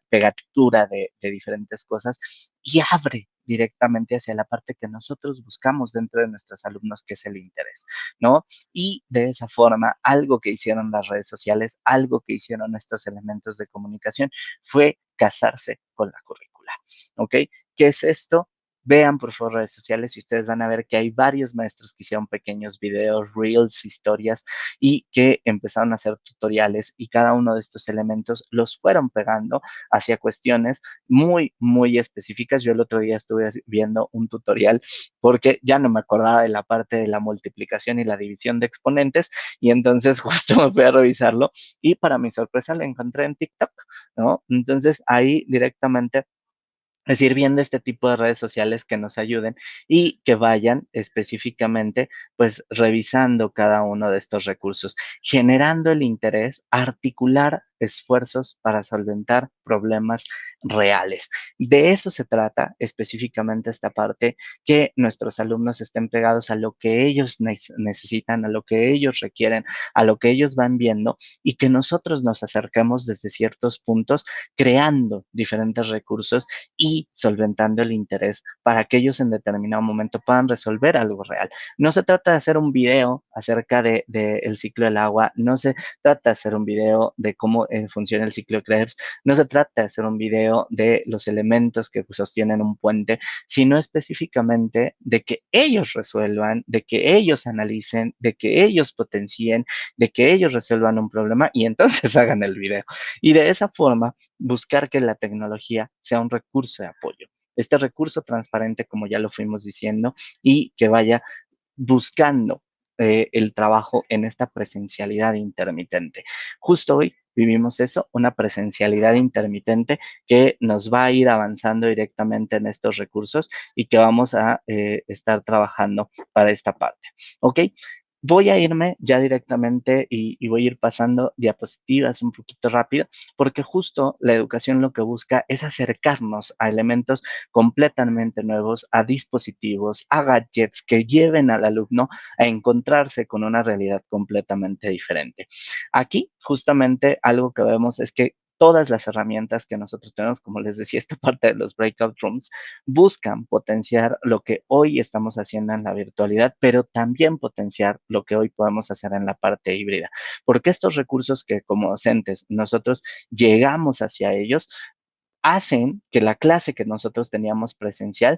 pegatura de diferentes cosas y abre directamente hacia la parte que nosotros buscamos dentro de nuestros alumnos, que es el interés, ¿no? Y de esa forma, algo que hicieron las redes sociales, algo que hicieron estos elementos de comunicación, fue casarse con la currícula, ¿ok? ¿Qué es esto? Vean por favor redes sociales y ustedes van a ver que hay varios maestros que hicieron pequeños videos, reels, historias y que empezaron a hacer tutoriales y cada uno de estos elementos los fueron pegando hacia cuestiones muy, muy específicas. Yo el otro día estuve viendo un tutorial porque ya no me acordaba de la parte de la multiplicación y la división de exponentes y entonces justo me fui a revisarlo y para mi sorpresa lo encontré en TikTok, ¿no? Entonces ahí directamente es ir viendo este tipo de redes sociales que nos ayuden y que vayan específicamente, pues, revisando cada uno de estos recursos, generando el interés, articular esfuerzos para solventar problemas reales. De eso se trata específicamente esta parte, que nuestros alumnos estén pegados a lo que ellos necesitan, a lo que ellos requieren, a lo que ellos van viendo y que nosotros nos acerquemos desde ciertos puntos creando diferentes recursos y solventando el interés para que ellos en determinado momento puedan resolver algo real. No se trata de hacer un video acerca el ciclo del agua, no se trata de hacer un video de cómo funciona el ciclo de Krebs, no se trata de hacer un video de los elementos que sostienen un puente, sino específicamente de que ellos resuelvan, de que ellos analicen, de que ellos potencien, de que ellos resuelvan un problema y entonces hagan el video. Y de esa forma buscar que la tecnología sea un recurso de apoyo. Este recurso transparente, como ya lo fuimos diciendo, y que vaya buscando el trabajo en esta presencialidad intermitente. Justo hoy vivimos eso, una presencialidad intermitente que nos va a ir avanzando directamente en estos recursos y que vamos a estar trabajando para esta parte. ¿Ok? Voy a irme ya directamente y voy a ir pasando diapositivas un poquito rápido, porque justo la educación lo que busca es acercarnos a elementos completamente nuevos, a dispositivos, a gadgets que lleven al alumno a encontrarse con una realidad completamente diferente. Aquí, justamente, algo que vemos es que todas las herramientas que nosotros tenemos, como les decía, esta parte de los breakout rooms, buscan potenciar lo que hoy estamos haciendo en la virtualidad, pero también potenciar lo que hoy podemos hacer en la parte híbrida. Porque estos recursos que como docentes nosotros llegamos hacia ellos, hacen que la clase que nosotros teníamos presencial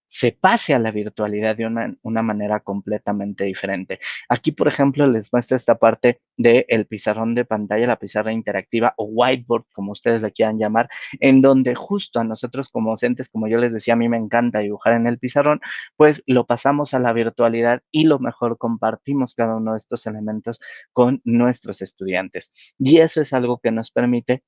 se pase a la virtualidad de una manera completamente diferente. Aquí, por ejemplo, les muestro esta parte del pizarrón de pantalla, la pizarra interactiva o whiteboard, como ustedes le quieran llamar, en donde justo a nosotros como docentes, como yo les decía, a mí me encanta dibujar en el pizarrón, pues lo pasamos a la virtualidad y lo mejor compartimos cada uno de estos elementos con nuestros estudiantes. Y eso es algo que nos permite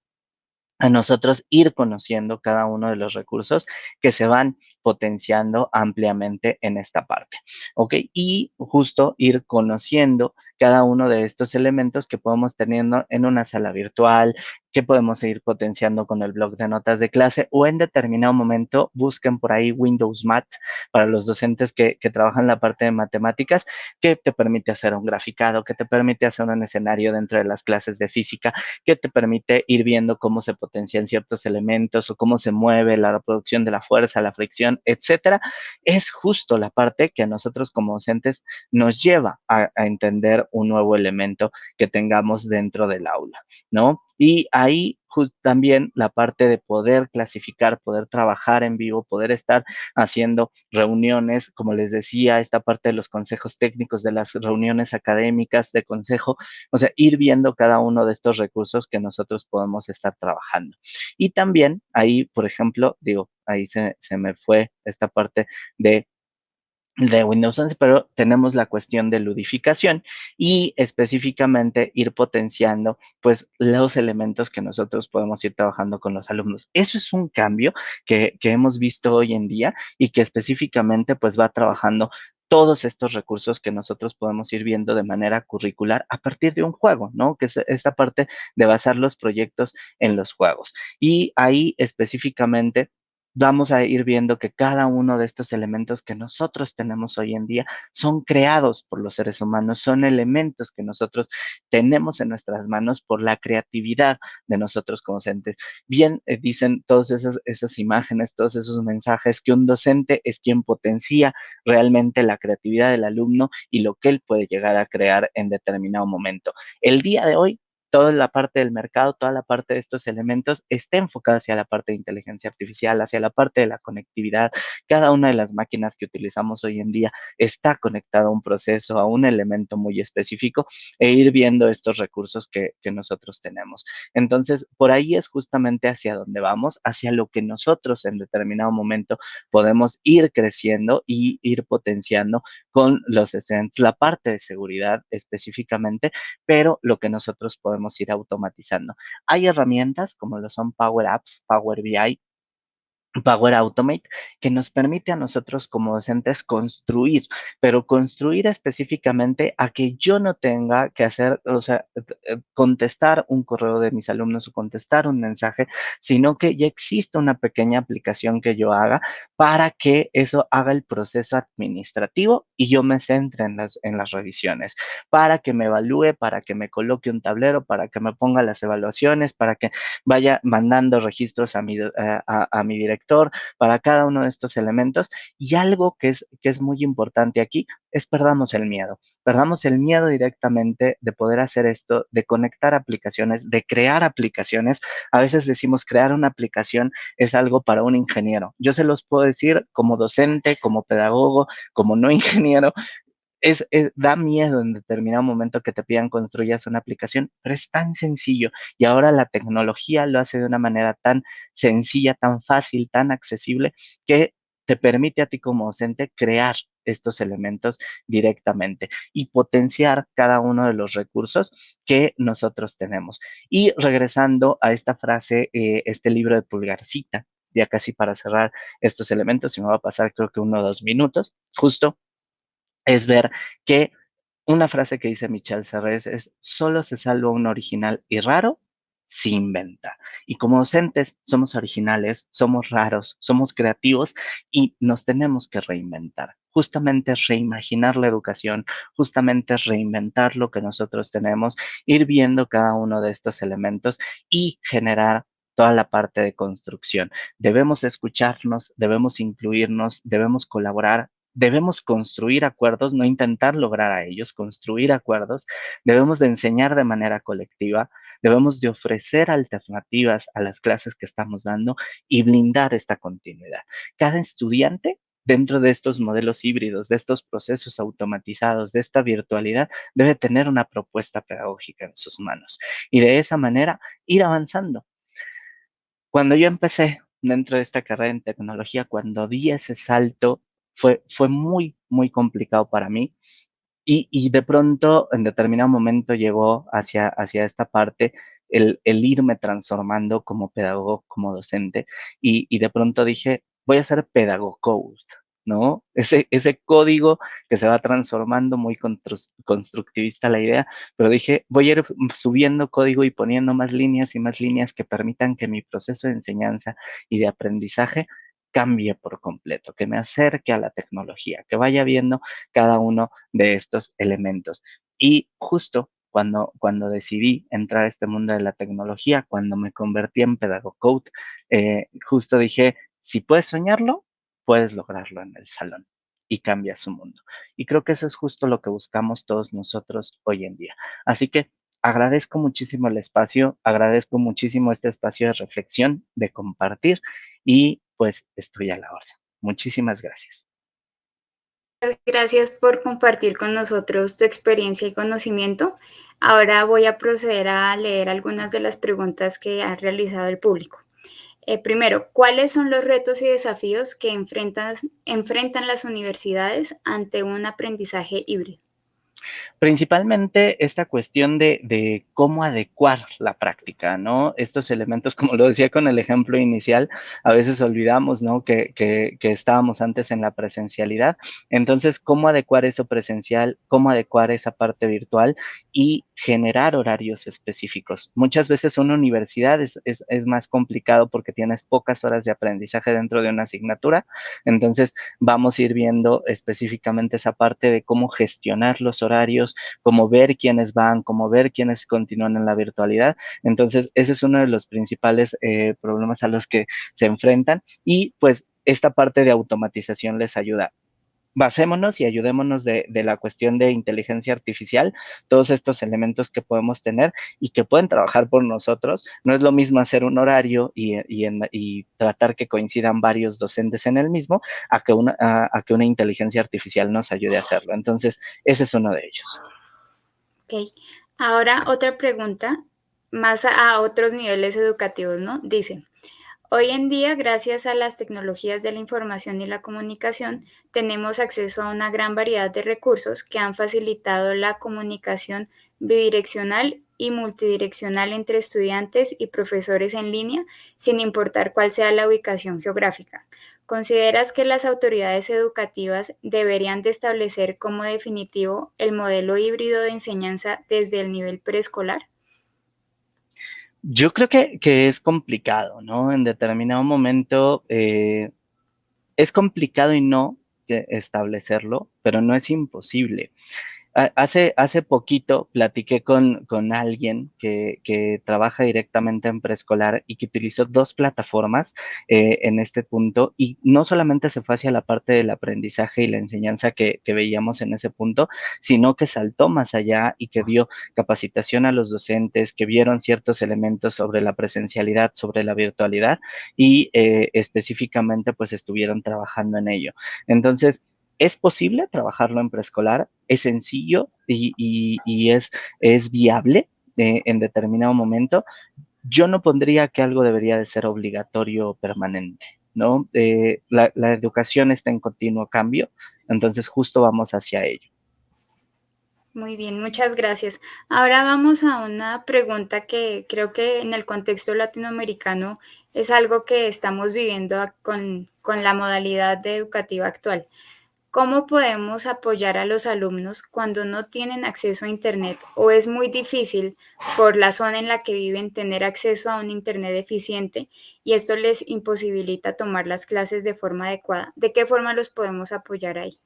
a nosotros ir conociendo cada uno de los recursos que se van potenciando ampliamente en esta parte, ¿ok? Y justo ir conociendo cada uno de estos elementos que podemos teniendo en una sala virtual, que podemos seguir potenciando con el blog de notas de clase o en determinado momento busquen por ahí Windows Math para los docentes que trabajan la parte de matemáticas, que te permite hacer un graficado, que te permite hacer un escenario dentro de las clases de física, que te permite ir viendo cómo se potencian ciertos elementos o cómo se mueve la reproducción de la fuerza, la fricción, etcétera, es justo la parte que a nosotros como docentes nos lleva a entender un nuevo elemento que tengamos dentro del aula, ¿no? Y ahí también la parte de poder clasificar, poder trabajar en vivo, poder estar haciendo reuniones, como les decía, esta parte de los consejos técnicos, de las reuniones académicas de consejo, o sea, ir viendo cada uno de estos recursos que nosotros podemos estar trabajando. Y también ahí, por ejemplo, digo, ahí se me fue esta parte de Windows 11, pero tenemos la cuestión de ludificación y específicamente ir potenciando pues los elementos que nosotros podemos ir trabajando con los alumnos. Eso es un cambio que hemos visto hoy en día y que específicamente pues va trabajando todos estos recursos que nosotros podemos ir viendo de manera curricular a partir de un juego, ¿no? Que es esta parte de basar los proyectos en los juegos. Y ahí específicamente vamos a ir viendo que cada uno de estos elementos que nosotros tenemos hoy en día son creados por los seres humanos, son elementos que nosotros tenemos en nuestras manos por la creatividad de nosotros como docentes. Bien, dicen todas esas imágenes, todos esos mensajes, que un docente es quien potencia realmente la creatividad del alumno y lo que él puede llegar a crear en determinado momento. El día de hoy, toda la parte del mercado, toda la parte de estos elementos está enfocada hacia la parte de inteligencia artificial, hacia la parte de la conectividad. Cada una de las máquinas que utilizamos hoy en día está conectada a un proceso, a un elemento muy específico, e ir viendo estos recursos que nosotros tenemos. Entonces, por ahí es justamente hacia donde vamos, hacia lo que nosotros en determinado momento podemos ir creciendo y ir potenciando con los estudiantes, la parte de seguridad específicamente, pero lo que nosotros podemos ir automatizando. Hay herramientas como lo son Power Apps, Power BI, Power Automate, que nos permite a nosotros como docentes construir, pero construir específicamente a que yo no tenga que hacer, o sea, contestar un correo de mis alumnos o contestar un mensaje, sino que ya existe una pequeña aplicación que yo haga para que eso haga el proceso administrativo y yo me centre en las revisiones, para que me evalúe, para que me coloque un tablero, para que me ponga las evaluaciones, para que vaya mandando registros a mi director para cada uno de estos elementos. Y algo que es muy importante aquí es perdamos el miedo directamente de poder hacer esto, de conectar aplicaciones, de crear aplicaciones. A veces decimos crear una aplicación es algo para un ingeniero. Yo se los puedo decir como docente, como pedagogo, como no ingeniero, da miedo en determinado momento que te pidan construyas una aplicación, pero es tan sencillo y ahora la tecnología lo hace de una manera tan sencilla, tan fácil, tan accesible, que te permite a ti como docente crear estos elementos directamente y potenciar cada uno de los recursos que nosotros tenemos. Y regresando a esta frase, este libro de Pulgarcita, ya casi para cerrar estos elementos, y me va a pasar creo que 1 o 2 minutos, justo es ver que una frase que dice Michel Serres es: solo se salva un original y raro si inventa. Y como docentes somos originales, somos raros, somos creativos y nos tenemos que reinventar. Justamente reimaginar la educación, justamente reinventar lo que nosotros tenemos, ir viendo cada uno de estos elementos y generar toda la parte de construcción. Debemos escucharnos, debemos incluirnos, debemos colaborar, debemos construir acuerdos, no intentar lograr a ellos, construir acuerdos, debemos de enseñar de manera colectiva, debemos de ofrecer alternativas a las clases que estamos dando y blindar esta continuidad. Cada estudiante dentro de estos modelos híbridos, de estos procesos automatizados, de esta virtualidad, debe tener una propuesta pedagógica en sus manos y de esa manera ir avanzando. Cuando yo empecé dentro de esta carrera en tecnología, cuando di ese salto, fue muy, muy complicado para mí. Y de pronto, en determinado momento llegó hacia esta parte el irme transformando como pedagogo, como docente, y de pronto dije: "Voy a ser pedagogcoach", ¿no? Ese código que se va transformando, muy constructivista la idea, pero dije: "Voy a ir subiendo código y poniendo más líneas y más líneas que permitan que mi proceso de enseñanza y de aprendizaje cambie por completo, que me acerque a la tecnología, que vaya viendo cada uno de estos elementos". Y justo cuando decidí entrar a este mundo de la tecnología, cuando me convertí en pedagogo, justo dije: si puedes soñarlo, puedes lograrlo en el salón y cambia su mundo. Y creo que eso es justo lo que buscamos todos nosotros hoy en día. Así que agradezco muchísimo el espacio, agradezco muchísimo este espacio de reflexión, de compartir, y pues estoy a la orden. Muchísimas gracias. Gracias por compartir con nosotros tu experiencia y conocimiento. Ahora voy a proceder a leer algunas de las preguntas que ha realizado el público. Primero, ¿cuáles son los retos y desafíos que enfrentan las universidades ante un aprendizaje híbrido? Principalmente esta cuestión de cómo adecuar la práctica, ¿no? Estos elementos, como lo decía con el ejemplo inicial, a veces olvidamos, ¿no? Que estábamos antes en la presencialidad. Entonces, ¿cómo adecuar eso presencial? ¿Cómo adecuar esa parte virtual? Y generar horarios específicos. Muchas veces una universidad es más complicado porque tienes pocas horas de aprendizaje dentro de una asignatura. Entonces, vamos a ir viendo específicamente esa parte de cómo gestionar los horarios, cómo ver quiénes van, cómo ver quiénes continúan en la virtualidad. Entonces, ese es uno de los principales problemas a los que se enfrentan y pues esta parte de automatización les ayuda. Basémonos y ayudémonos de la cuestión de inteligencia artificial, todos estos elementos que podemos tener y que pueden trabajar por nosotros. No es lo mismo hacer un horario y tratar que coincidan varios docentes en el mismo a que una inteligencia artificial nos ayude a hacerlo. Entonces, ese es uno de ellos. Ok. Ahora otra pregunta, más a otros niveles educativos, ¿no? Dice, hoy en día, gracias a las tecnologías de la información y la comunicación, tenemos acceso a una gran variedad de recursos que han facilitado la comunicación bidireccional y multidireccional entre estudiantes y profesores en línea, sin importar cuál sea la ubicación geográfica. ¿Consideras que las autoridades educativas deberían de establecer como definitivo el modelo híbrido de enseñanza desde el nivel preescolar? Yo creo que es complicado, ¿no? En determinado momento es complicado y no establecerlo, pero no es imposible. Hace poquito platiqué con alguien que trabaja directamente en preescolar y que utilizó dos plataformas en este punto y no solamente se fue hacia la parte del aprendizaje y la enseñanza que veíamos en ese punto, sino que saltó más allá y que dio capacitación a los docentes, que vieron ciertos elementos sobre la presencialidad, sobre la virtualidad y específicamente pues estuvieron trabajando en ello. Entonces, es posible trabajarlo en preescolar, es sencillo y es viable en determinado momento. Yo no pondría que algo debería de ser obligatorio o permanente, ¿no? La educación está en continuo cambio, entonces justo vamos hacia ello. Muy bien, muchas gracias. Ahora vamos a una pregunta que creo que en el contexto latinoamericano es algo que estamos viviendo con la modalidad educativa actual. ¿Cómo podemos apoyar a los alumnos cuando no tienen acceso a Internet o es muy difícil por la zona en la que viven tener acceso a un Internet eficiente y esto les imposibilita tomar las clases de forma adecuada? ¿De qué forma los podemos apoyar ahí?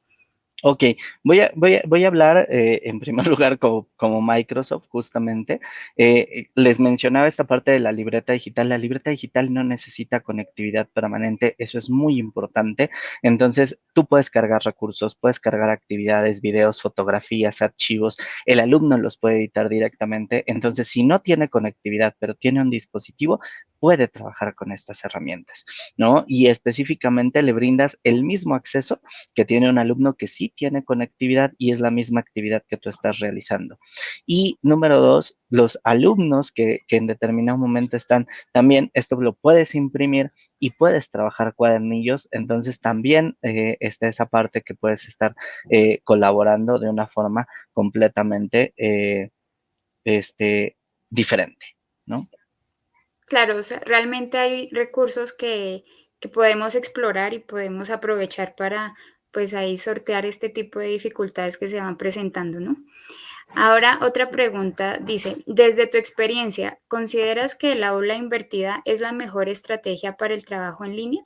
Ok, voy a hablar en primer lugar como Microsoft, justamente. Les mencionaba esta parte de la libreta digital. La libreta digital no necesita conectividad permanente, eso es muy importante. Entonces, tú puedes cargar recursos, puedes cargar actividades, videos, fotografías, archivos. El alumno los puede editar directamente. Entonces, si no tiene conectividad, pero tiene un dispositivo, puede trabajar con estas herramientas, ¿no? Y específicamente le brindas el mismo acceso que tiene un alumno que sí tiene conectividad y es la misma actividad que tú estás realizando. Y número dos, los alumnos que en determinado momento están, también esto lo puedes imprimir y puedes trabajar cuadernillos, entonces también está esa parte que puedes estar colaborando de una forma completamente este, diferente, ¿no? Claro, o sea, realmente hay recursos que podemos explorar y podemos aprovechar para, pues, ahí sortear este tipo de dificultades que se van presentando, ¿no? Ahora, otra pregunta dice, desde tu experiencia, ¿consideras que el aula invertida es la mejor estrategia para el trabajo en línea?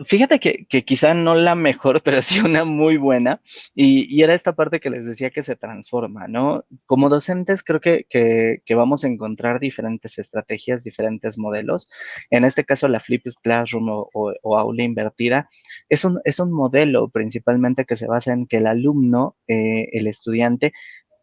Fíjate que quizá no la mejor, pero sí una muy buena, y era esta parte que les decía que se transforma, ¿no? Como docentes creo que vamos a encontrar diferentes estrategias, diferentes modelos. En este caso, la Flipped Classroom o aula invertida es un modelo principalmente que se basa en que el alumno, el estudiante,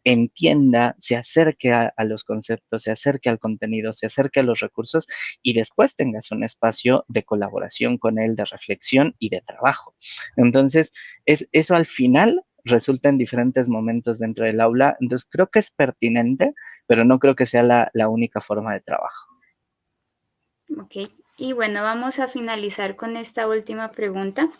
entienda, se acerque a los conceptos, se acerque al contenido, se acerque a los recursos y después tengas un espacio de colaboración con él, de reflexión y de trabajo. Entonces, eso al final resulta en diferentes momentos dentro del aula. Entonces, creo que es pertinente, pero no creo que sea la única forma de trabajo. Ok. Y bueno, vamos a finalizar con esta última pregunta.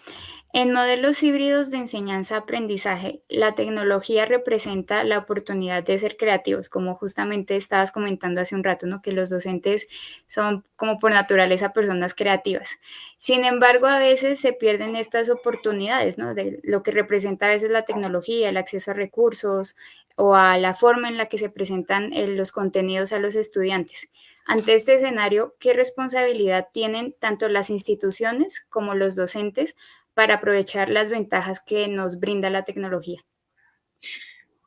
En modelos híbridos de enseñanza-aprendizaje, la tecnología representa la oportunidad de ser creativos, como justamente estabas comentando hace un rato, ¿no? Que los docentes son como por naturaleza personas creativas. Sin embargo, a veces se pierden estas oportunidades, ¿no? De lo que representa a veces la tecnología, el acceso a recursos o a la forma en la que se presentan los contenidos a los estudiantes. Ante este escenario, ¿qué responsabilidad tienen tanto las instituciones como los docentes para aprovechar las ventajas que nos brinda la tecnología?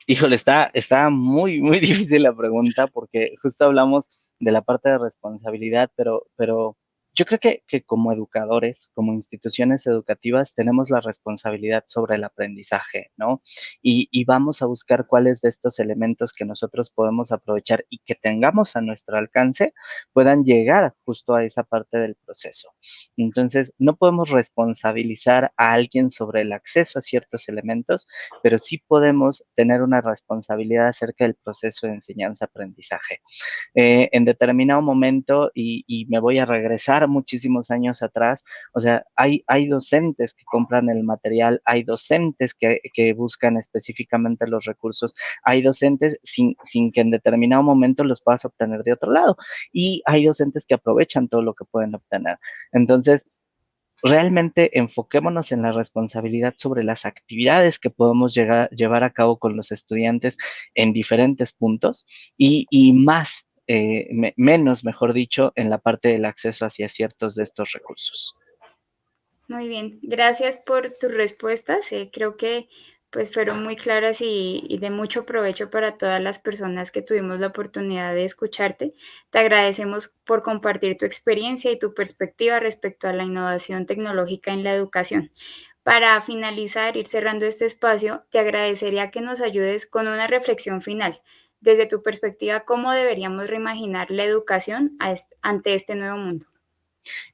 Híjole, está muy, muy difícil la pregunta porque justo hablamos de la parte de responsabilidad, pero yo creo que como educadores, como instituciones educativas, tenemos la responsabilidad sobre el aprendizaje, ¿no? Y vamos a buscar cuáles de estos elementos que nosotros podemos aprovechar y que tengamos a nuestro alcance puedan llegar justo a esa parte del proceso. Entonces, no podemos responsabilizar a alguien sobre el acceso a ciertos elementos, pero sí podemos tener una responsabilidad acerca del proceso de enseñanza-aprendizaje. En determinado momento, y me voy a regresar muchísimos años atrás, o sea, hay docentes que compran el material, hay docentes que buscan específicamente los recursos, hay docentes sin que en determinado momento los puedas obtener de otro lado, y hay docentes que aprovechan todo lo que pueden obtener. Entonces, realmente enfoquémonos en la responsabilidad sobre las actividades que podemos llevar a cabo con los estudiantes en diferentes puntos y más, menos, mejor dicho, en la parte del acceso hacia ciertos de estos recursos. Muy bien, gracias por tus respuestas. Creo que pues fueron muy claras y de mucho provecho para todas las personas que tuvimos la oportunidad de escucharte. Te agradecemos por compartir tu experiencia y tu perspectiva respecto a la innovación tecnológica en la educación. Para finalizar, ir cerrando este espacio, te agradecería que nos ayudes con una reflexión final. Desde tu perspectiva, ¿cómo deberíamos reimaginar la educación ante este nuevo mundo?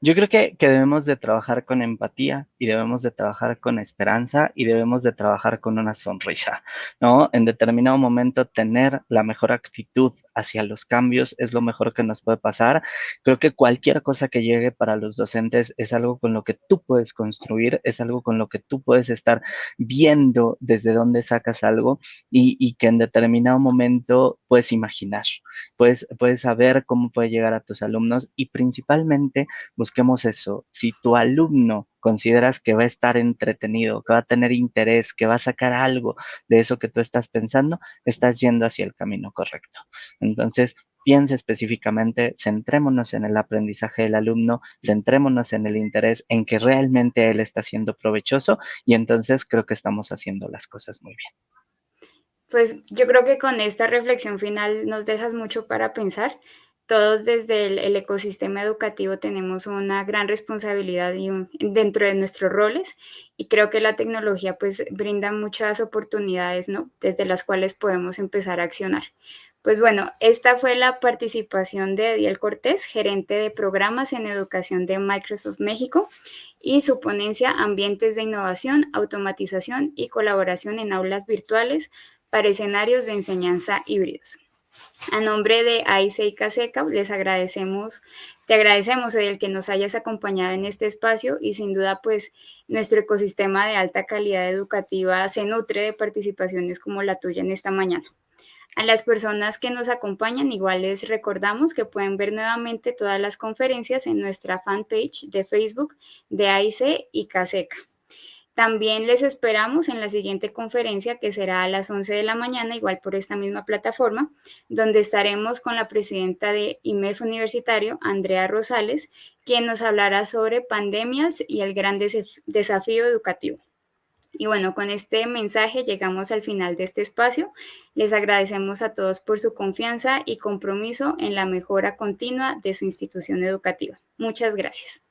Yo creo que debemos de trabajar con empatía y debemos de trabajar con esperanza y debemos de trabajar con una sonrisa, ¿no? En determinado momento tener la mejor actitud hacia los cambios es lo mejor que nos puede pasar. Creo que cualquier cosa que llegue para los docentes es algo con lo que tú puedes construir, es algo con lo que tú puedes estar viendo desde dónde sacas algo y que en determinado momento puedes imaginar, puedes saber cómo puede llegar a tus alumnos y principalmente busquemos eso. Si tu alumno consideras que va a estar entretenido, que va a tener interés, que va a sacar algo de eso que tú estás pensando, estás yendo hacia el camino correcto. Entonces, piensa específicamente, centrémonos en el aprendizaje del alumno, centrémonos en el interés, en que realmente él está siendo provechoso y entonces creo que estamos haciendo las cosas muy bien. Pues yo creo que con esta reflexión final nos dejas mucho para pensar. Todos desde el ecosistema educativo tenemos una gran responsabilidad dentro de nuestros roles y creo que la tecnología pues brinda muchas oportunidades, ¿no? Desde las cuales podemos empezar a accionar. Pues bueno, esta fue la participación de Ediel Cortés, gerente de programas en educación de Microsoft México, y su ponencia Ambientes de innovación, automatización y colaboración en aulas virtuales para escenarios de enseñanza híbridos. A nombre de AICE y CASECA, te agradecemos el que nos hayas acompañado en este espacio y sin duda pues nuestro ecosistema de alta calidad educativa se nutre de participaciones como la tuya en esta mañana. A las personas que nos acompañan, igual les recordamos que pueden ver nuevamente todas las conferencias en nuestra fanpage de Facebook de AICE y CASECA. También les esperamos en la siguiente conferencia que será a las 11 de la mañana, igual por esta misma plataforma, donde estaremos con la presidenta de IMEF Universitario, Andrea Rosales, quien nos hablará sobre pandemias y el gran desafío educativo. Y bueno, con este mensaje llegamos al final de este espacio. Les agradecemos a todos por su confianza y compromiso en la mejora continua de su institución educativa. Muchas gracias.